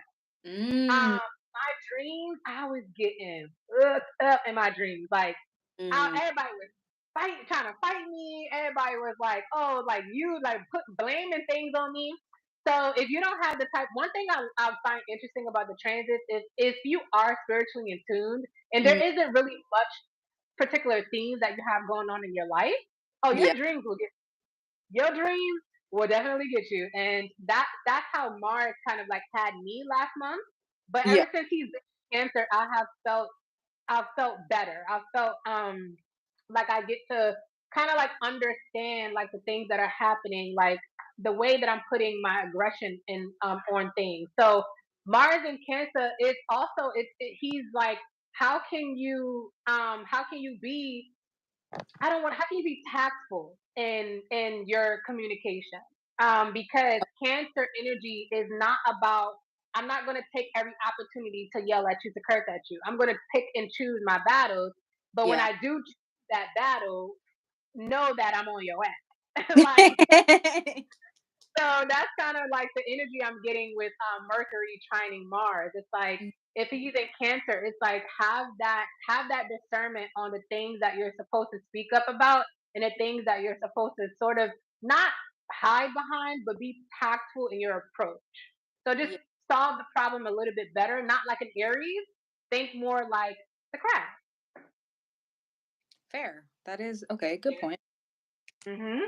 Mm. My dreams, I was getting hooked up in my dreams. Like Mm. everybody was trying to fight me. Everybody was like, "Oh, like you, like put blaming things on me." So if you don't have the type, one thing I find interesting about the transits is if you are spiritually in tune, and there Mm. isn't really much particular themes that you have going on in your life. Oh, Yeah. your dreams will definitely get you, and that's how Mars kind of like had me last month. But Yeah. ever since he's been in Cancer, I've felt better. I've felt like I get to kind of like understand like the things that are happening, like the way that I'm putting my aggression in on things. So Mars in Cancer is also he's like how can you be I don't want how can you be tactful in your communication? Because Cancer energy is not about I'm not going to take every opportunity to yell at you, to curse at you. I'm going to pick and choose my battles. But when Yeah. I do choose that battle, know that I'm on your ass. Like, so that's kind of like the energy I'm getting with Mercury trining Mars. It's like if he's in Cancer, it's like have that discernment on the things that you're supposed to speak up about and the things that you're supposed to sort of not hide behind, but be tactful in your approach. So just Yeah. solve the problem a little bit better, not like an Aries. Think more like the crab. Fair. That is okay. Good point. Hmm.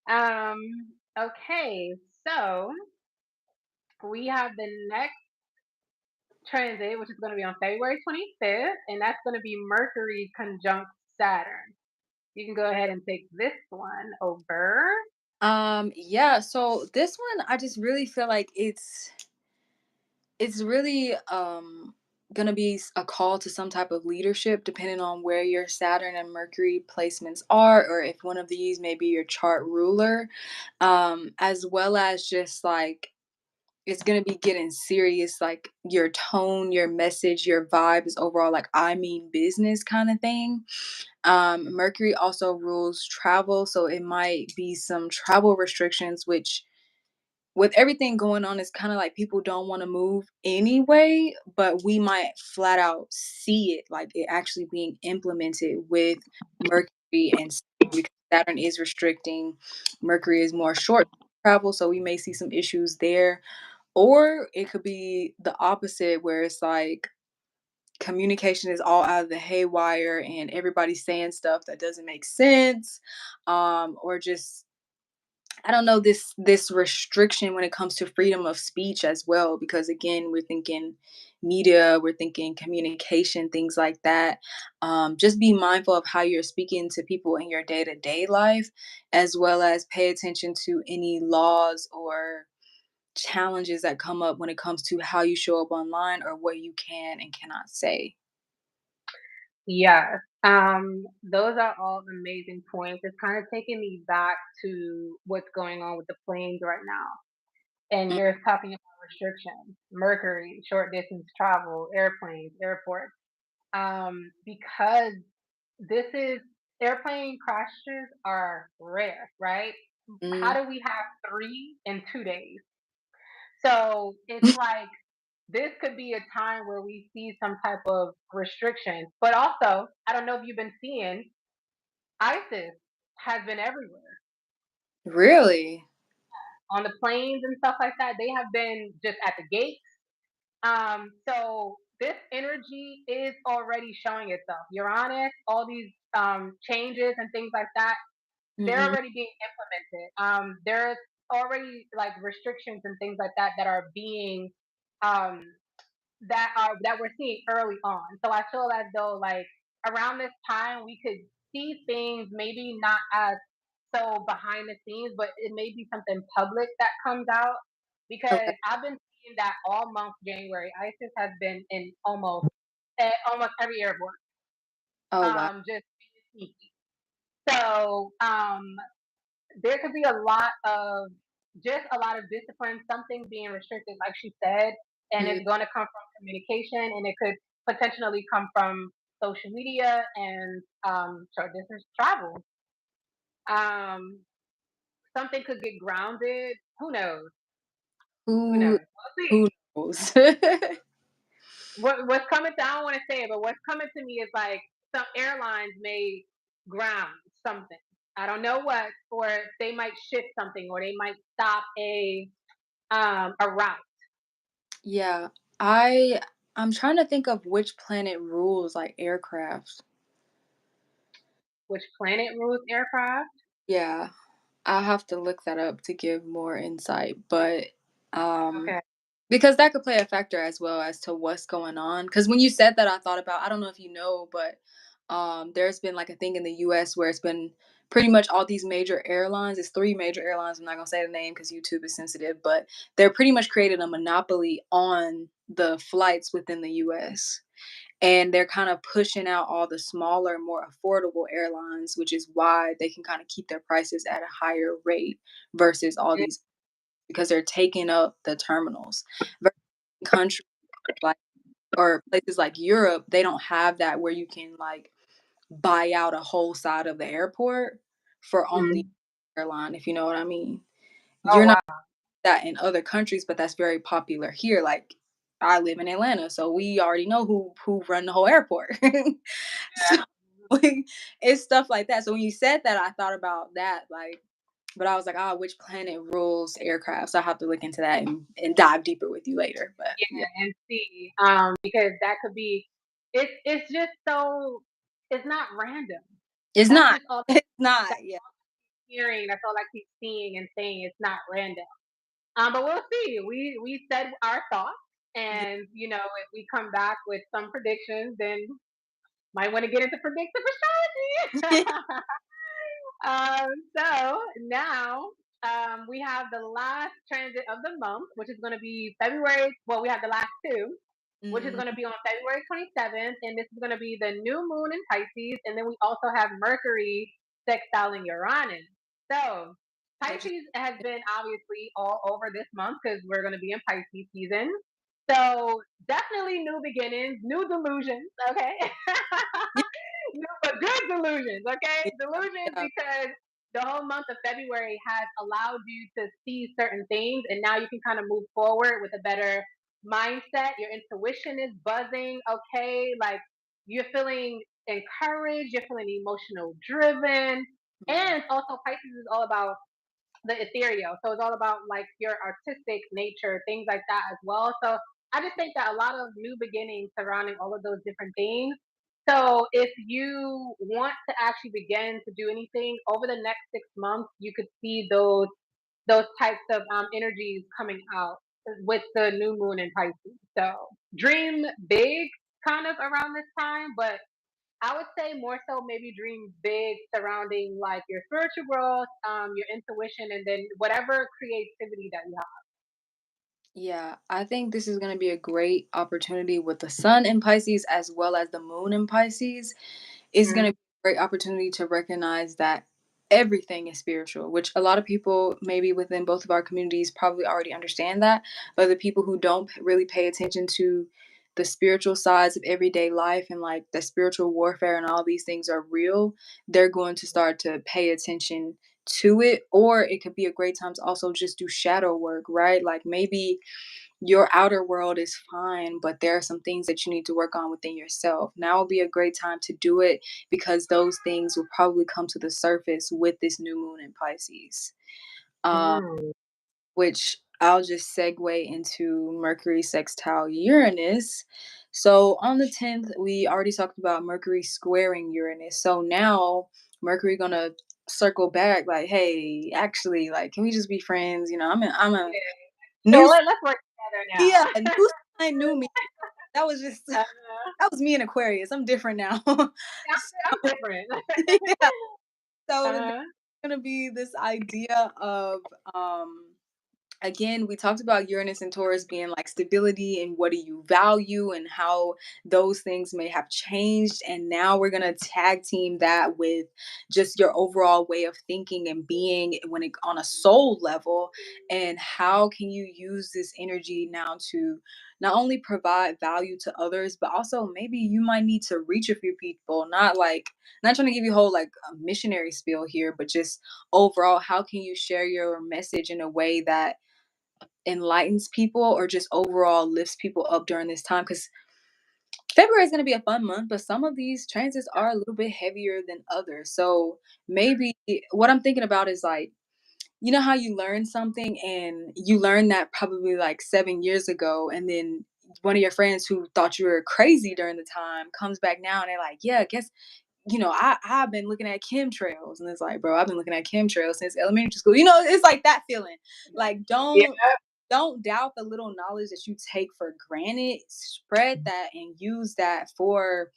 Um. Okay. So we have the next transit, which is going to be on February 25th, and that's going to be Mercury conjunct Saturn. You can go ahead and take this one over. Yeah, so this one I just really feel like it's really gonna be a call to some type of leadership depending on where your Saturn and Mercury placements are, or if one of these may be your chart ruler, as well as just like it's gonna be getting serious, like your tone, your message, your vibe is overall like I mean business kind of thing. Mercury also rules travel, so it might be some travel restrictions, which with everything going on, it's kind of like people don't want to move anyway, but we might flat out see it like it actually being implemented with Mercury and Saturn, because Saturn is restricting. Mercury is more short travel, so we may see some issues there. Or it could be the opposite, where it's like communication is all out of the haywire and everybody's saying stuff that doesn't make sense, or just I don't know, this restriction when it comes to freedom of speech as well, because again we're thinking media, we're thinking communication, things like that. Just be mindful of how you're speaking to people in your day-to-day life, as well as pay attention to any laws or challenges that come up when it comes to how you show up online or what you can and cannot say. Yes. Those are all amazing points. It's kind of taking me back to what's going on with the planes right now. And Mm. you're talking about restrictions, Mercury, short distance travel, airplanes, airports. Because this is airplane crashes are rare, right? How Mm. do we have three in 2 days? So it's like this could be a time where we see some type of restrictions. But also, I don't know if you've been seeing ISIS has been everywhere Really? on the planes and stuff like that. They have been just at the gates. So this energy is already showing itself. Uranus, all these changes and things like that, they're Mhm. already being implemented. There's already like restrictions and things like that that are being um, that we're seeing early on. So I feel as though like around this time we could see things maybe not as so behind the scenes, but it may be something public that comes out Okay. because I've been seeing that all month January. ISIS has been in almost every airport, Oh, wow. just being sneaky. So there could be a lot of just a lot of discipline, something being restricted, like she said, and Mm. it's going to come from communication, and it could potentially come from social media and short distance travel. Um, something could get grounded. Who knows? Who Who knows? We'll see. who knows? What's coming to, I don't want to say it, but what's coming to me is like some airlines may ground something. I don't know what, or they might shift something, or they might stop a route. Yeah, I I'm trying to think of which planet rules like aircraft. Which planet rules aircraft? Yeah, I'll have to look that up to give more insight, but um Okay. because that could play a factor as well as to what's going on. Because when you said that, I thought about, I don't know if you know, but there's been like a thing in the US where it's been pretty much all these major airlines. It's three major airlines. I'm not going to say the name because YouTube is sensitive, but they're pretty much created a monopoly on the flights within the US. And they're kind of pushing out all the smaller, more affordable airlines, which is why they can kind of keep their prices at a higher rate versus all Mm, these, because they're taking up the terminals. Versus countries like, or places like Europe, they don't have that where you can like buy out a whole side of the airport for only mm. airline, if you know what I mean. Oh You're not wow. that in other countries, but that's very popular here. Like I live in Atlanta, so we already know who run the whole airport. So like, it's stuff like that. So when you said that, I thought about that, like, but I was like, ah, which planet rules aircraft? So I have to look into that and dive deeper with you later. But yeah, Yeah, and see, because that could be. It's just so. It's not random. it's That's not. just all. It's not. That's Yeah. hearing. That's all I keep seeing and saying. It's not random. But we'll see. We said our thoughts, Yeah. and if we come back with some predictions, then might want to get into predictive astrology. So now we have the last transit of the month, which is going to be February. Well, we have the last two, which is Mhm. going to be on February 27th, and this is going to be the new moon in Pisces, and then we also have Mercury sextiling Uranus. So Interesting. Pisces has been obviously all over this month because we're going to be in Pisces season. So definitely new beginnings, new delusions. Okay. Yeah. No, but good delusions, okay? Yeah. Delusions Yeah. because the whole month of February has allowed you to see certain things, and now you can kind of move forward with a better mindset. Your intuition is buzzing, okay? Like you're feeling encouraged, you're feeling emotional driven, Mm. and also Pisces is all about the ethereal. So it's all about like your artistic nature, things like that as well. So I just think that a lot of new beginnings surrounding all of those different things. So if you want to actually begin to do anything over the next 6 months, you could see those types of energies coming out with the new moon in Pisces. So dream big kind of around this time, but I would say more so maybe dream big surrounding like your spiritual growth, your intuition, and then whatever creativity that you have. Yeah, I think this is going to be a great opportunity with the sun in Pisces as well as the moon in Pisces. It's going Mhm. to be a great opportunity to recognize that everything is spiritual, which a lot of people, maybe within both of our communities, probably already understand that. But the people who don't really pay attention to the spiritual sides of everyday life and like the spiritual warfare and all these things are real, they're going to start to pay attention to it. Or it could be a great time to also just do shadow work, right? Like maybe your outer world is fine, but there are some things that you need to work on within yourself. Now would be a great time to do it because those things will probably come to the surface with this new moon in Pisces. Um, Mm. which I'll just segue into Mercury sextile Uranus. So on the 10th, we already talked about Mercury squaring Uranus. So now Mercury gonna circle back like, hey, actually, like, can we just be friends? I'm a Yeah. So new let's work together yeah, now. a new sign, new me. That was just uh, that was me in Aquarius. I'm different now. I'm different. Yeah. So there's uh, gonna be this idea of um again, we talked about Uranus and Taurus being like stability and what do you value and how those things may have changed. And now we're going to tag team that with just your overall way of thinking and being when it on a soul level. And how can you use this energy now to not only provide value to others, but also maybe you might need to reach a few people, not trying to give you a whole like a missionary spiel here, but just overall, how can you share your message in a way that enlightens people or just overall lifts people up during this time? Because February is going to be a fun month, but some of these transits are a little bit heavier than others. So maybe what I'm thinking about is like, you know how you learn something and you learned that probably like 7 years ago, and then one of your friends who thought you were crazy during the time comes back now and they're like, yeah, guess I've been looking at chemtrails, and it's like, bro, I've been looking at chemtrails since elementary school. It's like that feeling. Like, Yeah, don't doubt the little knowledge that you take for granted. Spread that and use that for,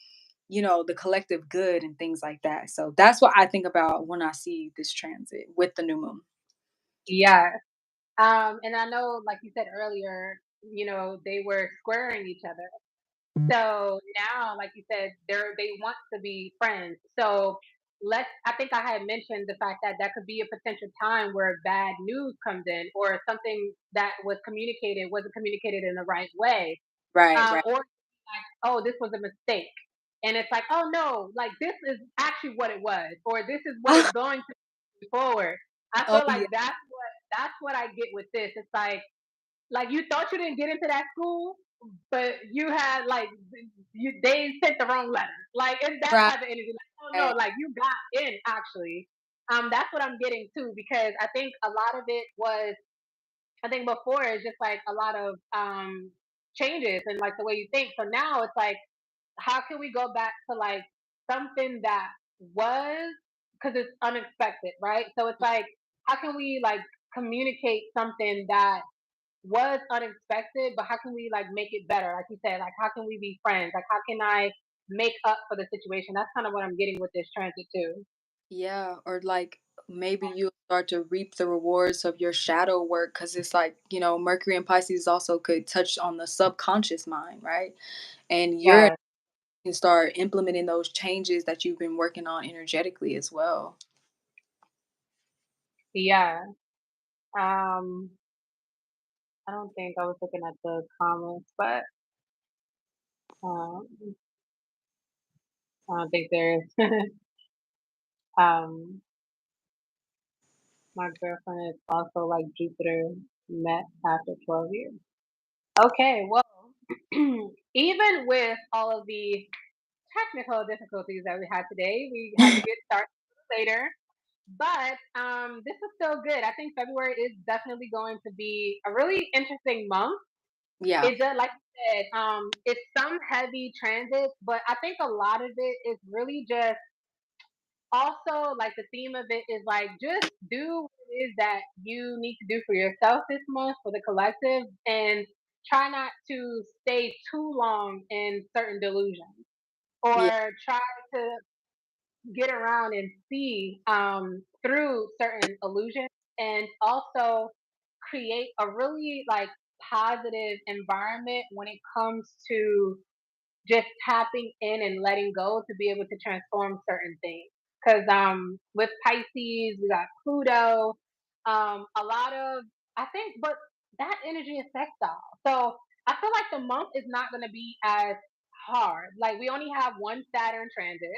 the collective good and things like that. So that's what I think about when I see this transit with the new moon. yeah. And I know, like you said earlier, they were squaring each other. So now, like you said, they want to be friends. So I think I had mentioned the fact that that could be a potential time where bad news comes in, or something that was communicated wasn't communicated in the right way. Right, right. Or like, oh, this was a mistake. And it's like, oh no, like this is actually what it was, or this is what it's going to be forward. I Oh feel like yeah. that's what I get with this. It's like you thought you didn't get into that school, but you had like they sent the wrong letter. Like it's that Right. type of energy. Like, oh no, like you got in actually. That's what I'm getting too, because I think a lot of it was, I think before it's just like a lot of changes and like the way you think. So now it's like, how can we go back to like something that was, because it's unexpected, right? So it's like, how can we like communicate something that was unexpected, but how can we like make it better? Like you said, like how can we be friends? Like how can I make up for the situation? That's kind of what I'm getting with this transit too. Yeah, or like maybe you'll start to reap the rewards of your shadow work because it's like, Mercury and Pisces also could touch on the subconscious mind, right? And you're Yeah, can start implementing those changes that you've been working on energetically as well. yeah. Um, I don't think I was looking at the comments, but um, I don't think there's. um, my girlfriend is also like Jupiter met after 12 years. Okay, well, even with all of the technical difficulties that we had today, we had to get started later. But this is still good. I think February is definitely going to be a really interesting month. Yeah. It does, like you said, it's some heavy transits, but I think a lot of it is really just, also like the theme of it is like just do what it is that you need to do for yourself this month for the collective, and try not to stay too long in certain delusions, Yeah. or try to get around and see through certain illusions, and also create a really like positive environment when it comes to just tapping in and letting go to be able to transform certain things. Because with Pisces, we got Pluto, a lot of, I think, but that energy is sextile. So I feel like the month is not going to be as hard. Like we only have one Saturn transit.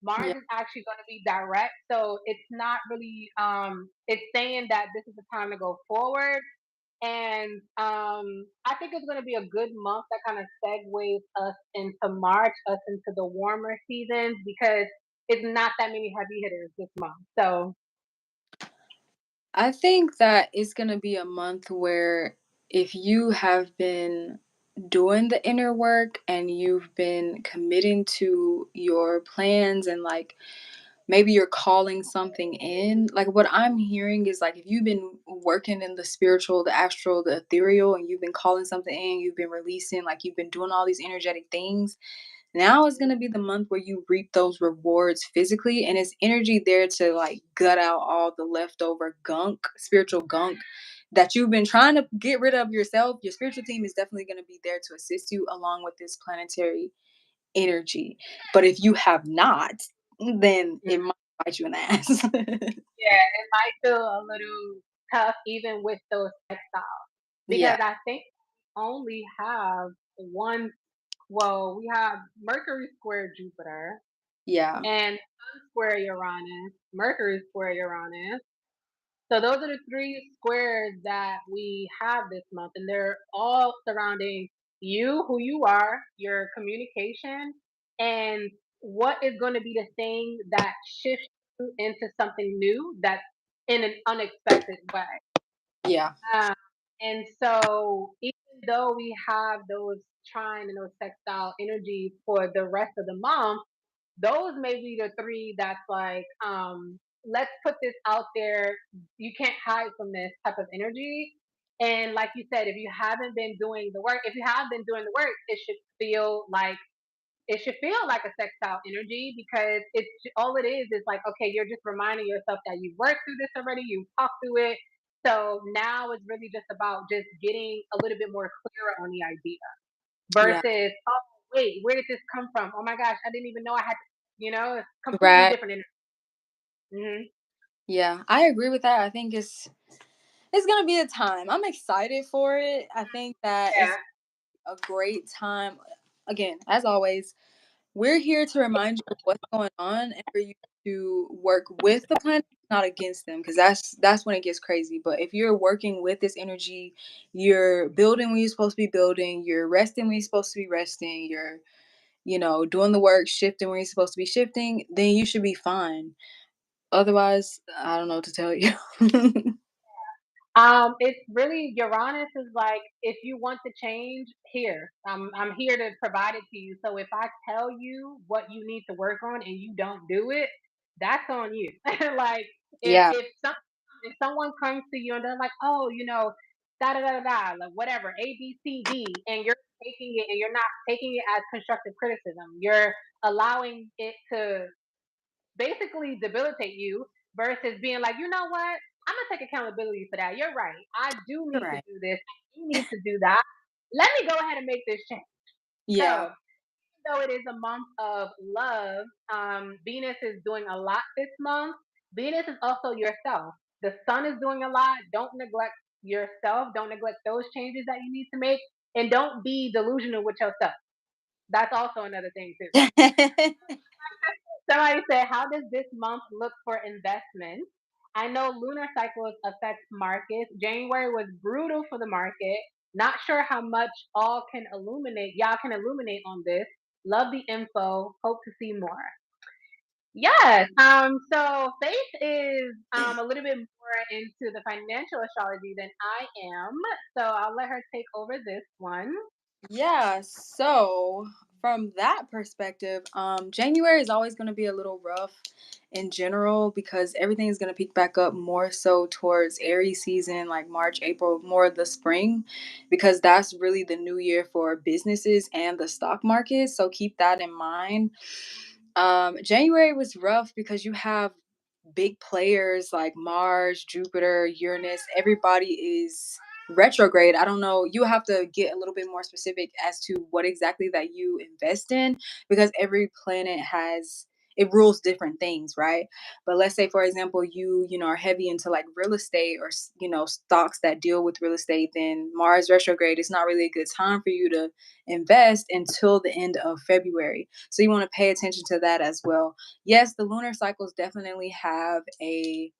Mars Yeah. is actually going to be direct, so it's not really. It's saying that this is the time to go forward, and I think it's going to be a good month that kind of segues us into March, us into the warmer seasons, because it's not that many heavy hitters this month. So I think that it's going to be a month where if you have been doing the inner work and you've been committing to your plans and like maybe you're calling something in, like what I'm hearing is like if you've been working in the spiritual, the astral, the ethereal, and you've been calling something in, you've been releasing, like you've been doing all these energetic things. Now is going to be the month where you reap those rewards physically, and it's energy there to like gut out all the leftover gunk, spiritual gunk that you've been trying to get rid of yourself, your spiritual team is definitely going to be there to assist you along with this planetary energy. But if you have not, then Mm. it might bite you in the ass. Yeah, it might feel a little tough even with those textiles Yeah. because I think we only have one. Well, we have Mercury square Jupiter Yeah. and Sun square Uranus, Mercury square Uranus. So those are the three squares that we have this month, and they're all surrounding you, who you are, your communication, and what is going to be the thing that shifts you into something new that's in an unexpected way. Yeah. Um, and so, even though we have those trine and those sextile energies for the rest of the month, those may be the three that's like, let's put this out there. You can't hide from this type of energy. And like you said, if you haven't been doing the work, if you have been doing the work, it should feel like a sextile energy because it's all it is like, okay, you're just reminding yourself that you've worked through this already, you've talked through it. So now it's really just about just getting a little bit more clearer on the idea Yeah. versus, oh, wait, where did this come from? Oh my gosh, I didn't even know I had, it's completely Right. different energy. Hmm. Yeah. I agree with that. I think it's gonna be a time. I'm excited for it. I think that Yeah. it's a great time. Again, as always, we're here to remind you of what's going on and for you to work with the planet, not against them, because that's when it gets crazy. But if you're working with this energy, you're building when you're supposed to be building, you're resting when you're supposed to be resting, you're, doing the work, shifting when you're supposed to be shifting, then you should be fine. Otherwise, I don't know what to tell you. It's really Uranus is like, if you want to change, here. I'm here to provide it to you. So if I tell you what you need to work on and you don't do it, that's on you. Like if Yeah. if some if someone comes to you and they're like, oh, da da da da, like whatever, A B C D, and you're taking it and you're not taking it as constructive criticism. You're allowing it to basically debilitate you versus being like, you know what? I'm gonna take accountability for that. You're right. I do You're need to right. do this. I do need to do that. Let me go ahead and make this change. Yeah. So, though it is a month of love, Venus is doing a lot this month. Venus is also yourself. The sun is doing a lot. Don't neglect yourself. Don't neglect those changes that you need to make. And don't be delusional with yourself. That's also another thing, too. Somebody said, how does this month look for investments? I know lunar cycles affect markets. January was brutal for the market. Not sure how much y'all can illuminate on this. Love the info. Hope to see more. Yes. So Faith is a little bit more into the financial astrology than I am. So I'll let her take over this one. Yeah, so from that perspective, January is always going to be a little rough in general because everything is going to pick back up more so towards Aries season, like March, April, more of the spring, because that's really the new year for businesses and the stock market. So keep that in mind. January was rough because you have big players like Mars, Jupiter, Uranus. Everybody is retrograde. I don't know. You have to get a little bit more specific as to what exactly that you invest in because every planet has it rules different things, right? But let's say for example you are heavy into like real estate or stocks that deal with real estate, then Mars retrograde is not really a good time for you to invest until the end of February. So you want to pay attention to that as well. Yes, the lunar cycles definitely have a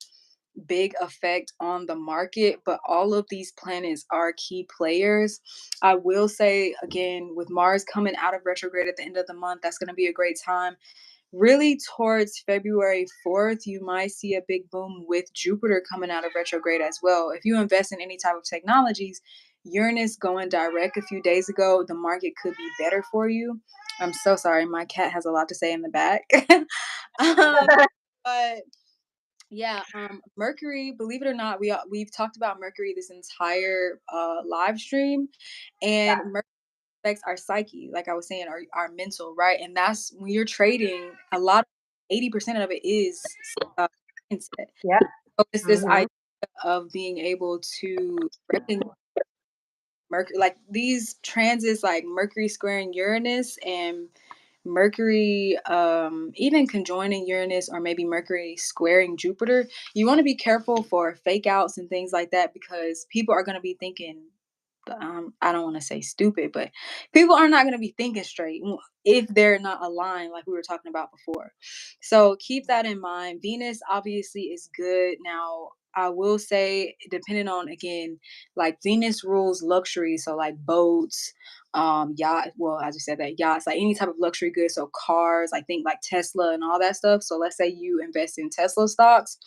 big effect on the market, but all of these planets are key players. I will say again, with Mars coming out of retrograde at the end of the month, that's going to be a great time. Really, towards February 4th, you might see a big boom with Jupiter coming out of retrograde as well. If you invest in any type of technologies, Uranus going direct a few days ago, the market could be better for you. I'm so sorry, my cat has a lot to say in the back. um, but yeah, Mercury, believe it or not, we've talked about Mercury this entire live stream, and Yeah. Mercury affects our psyche, like I was saying, our mental, right? And that's when you're trading, a lot, 80% of it is mindset. Yeah. So it's this Hmm. idea of being able to recognize Mercury, like these transits, like Mercury squaring Uranus and Mercury, even conjoining Uranus or maybe Mercury squaring Jupiter. You want to be careful for fake outs and things like that because people are going to be thinking, I don't want to say stupid, but people are not going to be thinking straight if they're not aligned, like we were talking about before. So keep that in mind. Venus obviously is good. Now, I will say, depending on again, like Venus rules luxury, so like boats, yacht. Well, I just said that yachts, like any type of luxury goods, so cars. I think like Tesla and all that stuff. So let's say you invest in Tesla stocks,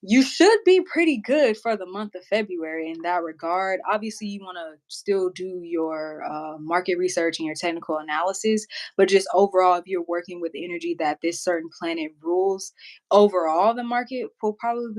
you should be pretty good for the month of February in that regard. Obviously, you want to still do your market research and your technical analysis, but just overall, if you're working with the energy that this certain planet rules, overall, the market will probably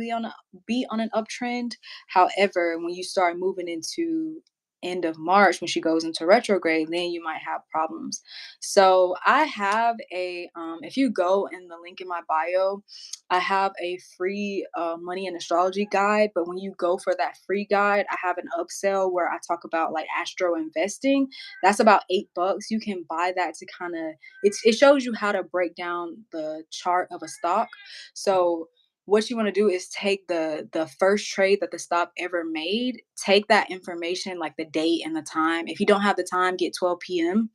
be on an uptrend. However, when you start moving into end of March when she goes into retrograde, then you might have problems. So I have if you go in the link in my bio, I have a free money and astrology guide. But when you go for that free guide, I have an upsell where I talk about like astro investing. That's about $8. You can buy that to kind of it shows you how to break down the chart of a stock. So what you want to do is take the first trade that the stock ever made, take that information like the date and the time. If you don't have the time, get 12 p.m.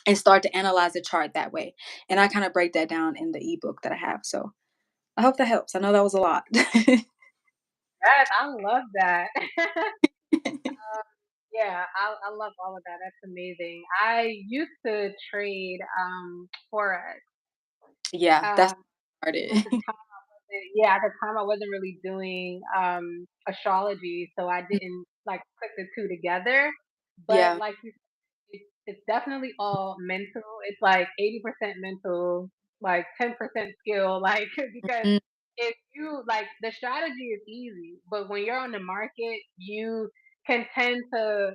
and start to analyze the chart that way. And I kind of break that down in the ebook that I have. So I hope that helps. I know that was a lot. Yes, I love that. Yeah, I love all of that. That's amazing. I used to trade forex. Yeah, that's Um, at started. the time, yeah, at the time I wasn't really doing astrology, so I didn't like put the two together. But Yeah. like you it's definitely all mental. It's like 80% mental, like 10% skill, like because Mhm. if you like the strategy is easy, but when you're on the market, you can tend to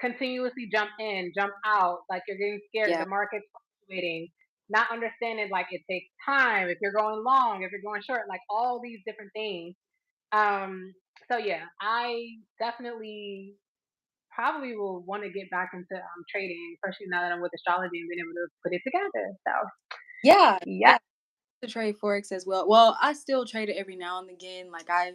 continuously jump in, jump out, like you're getting scared of Yeah. the market's fluctuating, not understanding like it takes time if you're going long, if you're going short, like all these different things. Um, so yeah, I definitely probably will want to get back into trading, especially now that I'm with astrology and being able to put it together. So Yeah. yeah. Yeah. To trade forex as well. Well, I still trade it every now and again. Like I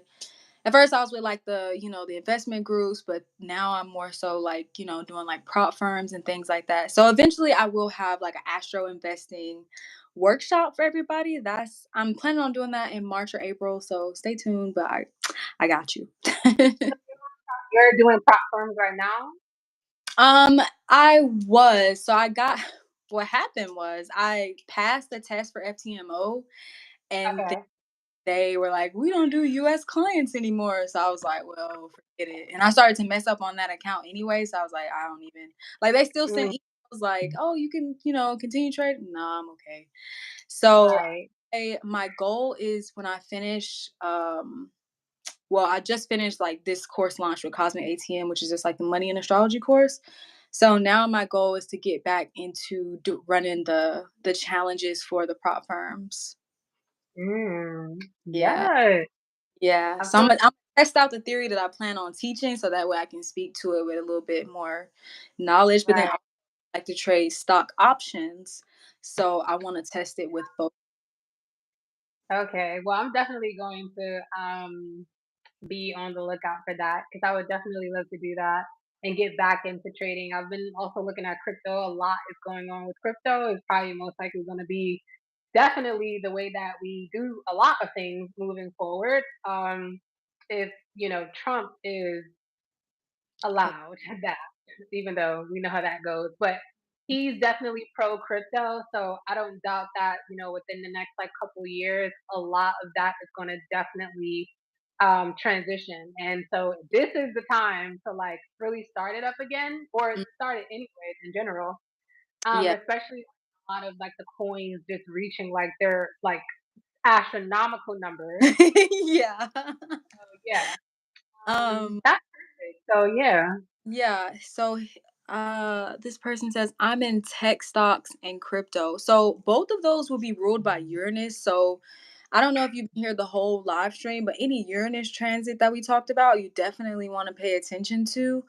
at first I was with like the investment groups, but now I'm more so like, doing like prop firms and things like that. So eventually I will have like an astro investing workshop for everybody. I'm planning on doing that in March or April. So stay tuned, but I got you. You're doing prop firms right now? Um, I was. So I got what happened was I passed the test for FTMO and Okay. they were like, "We don't do US clients anymore." So I was like, "Well, forget it." And I started to mess up on that account anyway, so I was like, "I don't even." Like they still send Mm, emails like, "Oh, you can, continue trading." No, I'm okay. So right. my goal is when I finish well, I just finished like this course launch with Cosmic ATM, which is just like the money and astrology course. So now my goal is to get back into running the challenges for the prop firms. Yeah. Yes. Yeah, I so feel I'm gonna test out the theory that I plan on teaching, so that way I can speak to it with a little bit more knowledge. But then right. I like to trade stock options, so I want to test it with both. Okay. Well, I'm definitely going to be on the lookout for that because I would definitely love to do that and get back into trading. I've been also looking at crypto. A lot is going on with crypto. It's probably most likely going to be definitely the way that we do a lot of things moving forward. If Trump is Oh, allowed that, even though we know how that goes. But he's definitely pro crypto, so I don't doubt that within the next like couple years, a lot of that is going to definitely transition. And so this is the time to like really start it up again, or mm, start it anyways in general. yeah, Especially a lot of like the coins just reaching like their like astronomical numbers. yeah. Yeah, Um, that's perfect. So yeah. yeah. So, this person says I'm in tech stocks and crypto. So both of those will be ruled by Uranus. So I don't know if you can hear the whole live stream, but any Uranus transit that we talked about, you definitely want to pay attention to.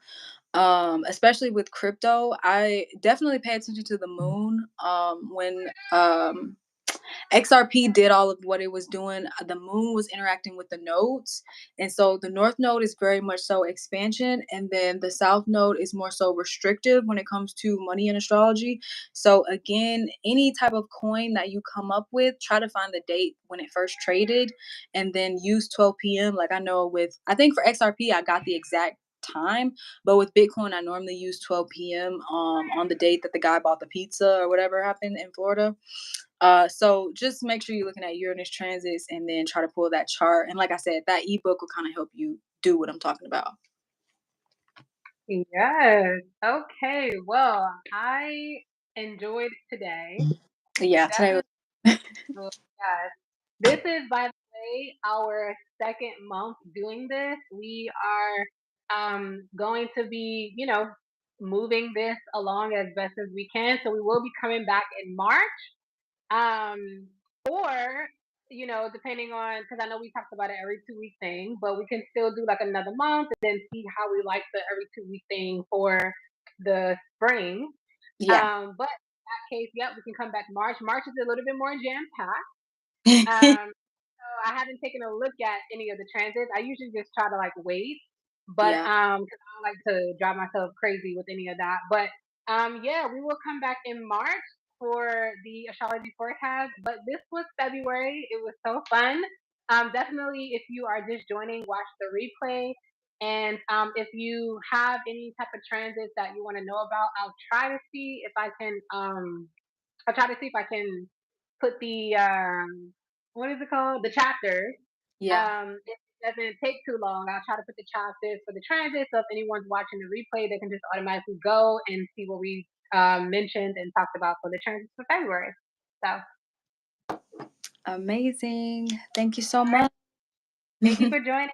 Especially with crypto, I definitely pay attention to the moon. When XRP did all of what it was doing, the moon was interacting with the nodes. And so the north node is very much so expansion, and then the south node is more so restrictive when it comes to money and astrology. So again, any type of coin that you come up with, try to find the date when it first traded and then use 12 p.m. Like I know with, I think for XRP, I got the exact time, but with Bitcoin, I normally use 12 p.m. On the date that the guy bought the pizza or whatever happened in Florida. So just make sure you're looking at Uranus transits and then try to pull that chart. And like I said, that ebook will kind of help you do what I'm talking about. Yes. Okay. Well, I enjoyed today. Yeah, today Definitely. was Yes. This is, by the way, our second month doing this. We are going to be, moving this along as best as we can. So we will be coming back in March. Um, or, depending on, because I know we talked about it every 2 week thing, but we can still do like another month and then see how we like the every 2 week thing for the spring. yeah. But in that case, yep, we can come back March. March is a little bit more jam packed. So I haven't taken a look at any of the transits. I usually just try to like wait, but Yeah. because I don't like to drive myself crazy with any of that. But yeah, we will come back in March for the astrology forecast. But this was February. It was so fun. Definitely, if you are just joining, watch the replay. And if you have any type of transits that you want to know about, I'll try to see if I can. I'll try to see if I can put the what is it called? The chapters. Yeah. If it doesn't take too long, I'll try to put the chapters for the transit. So if anyone's watching the replay, they can just automatically go and see what we mentioned and talked about for the transit for February. So, all Amazing. Thank you so right. much. Thank you for joining.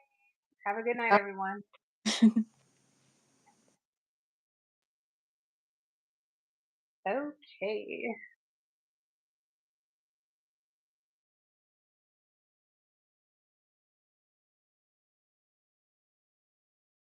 Have a good night, everyone. Okay.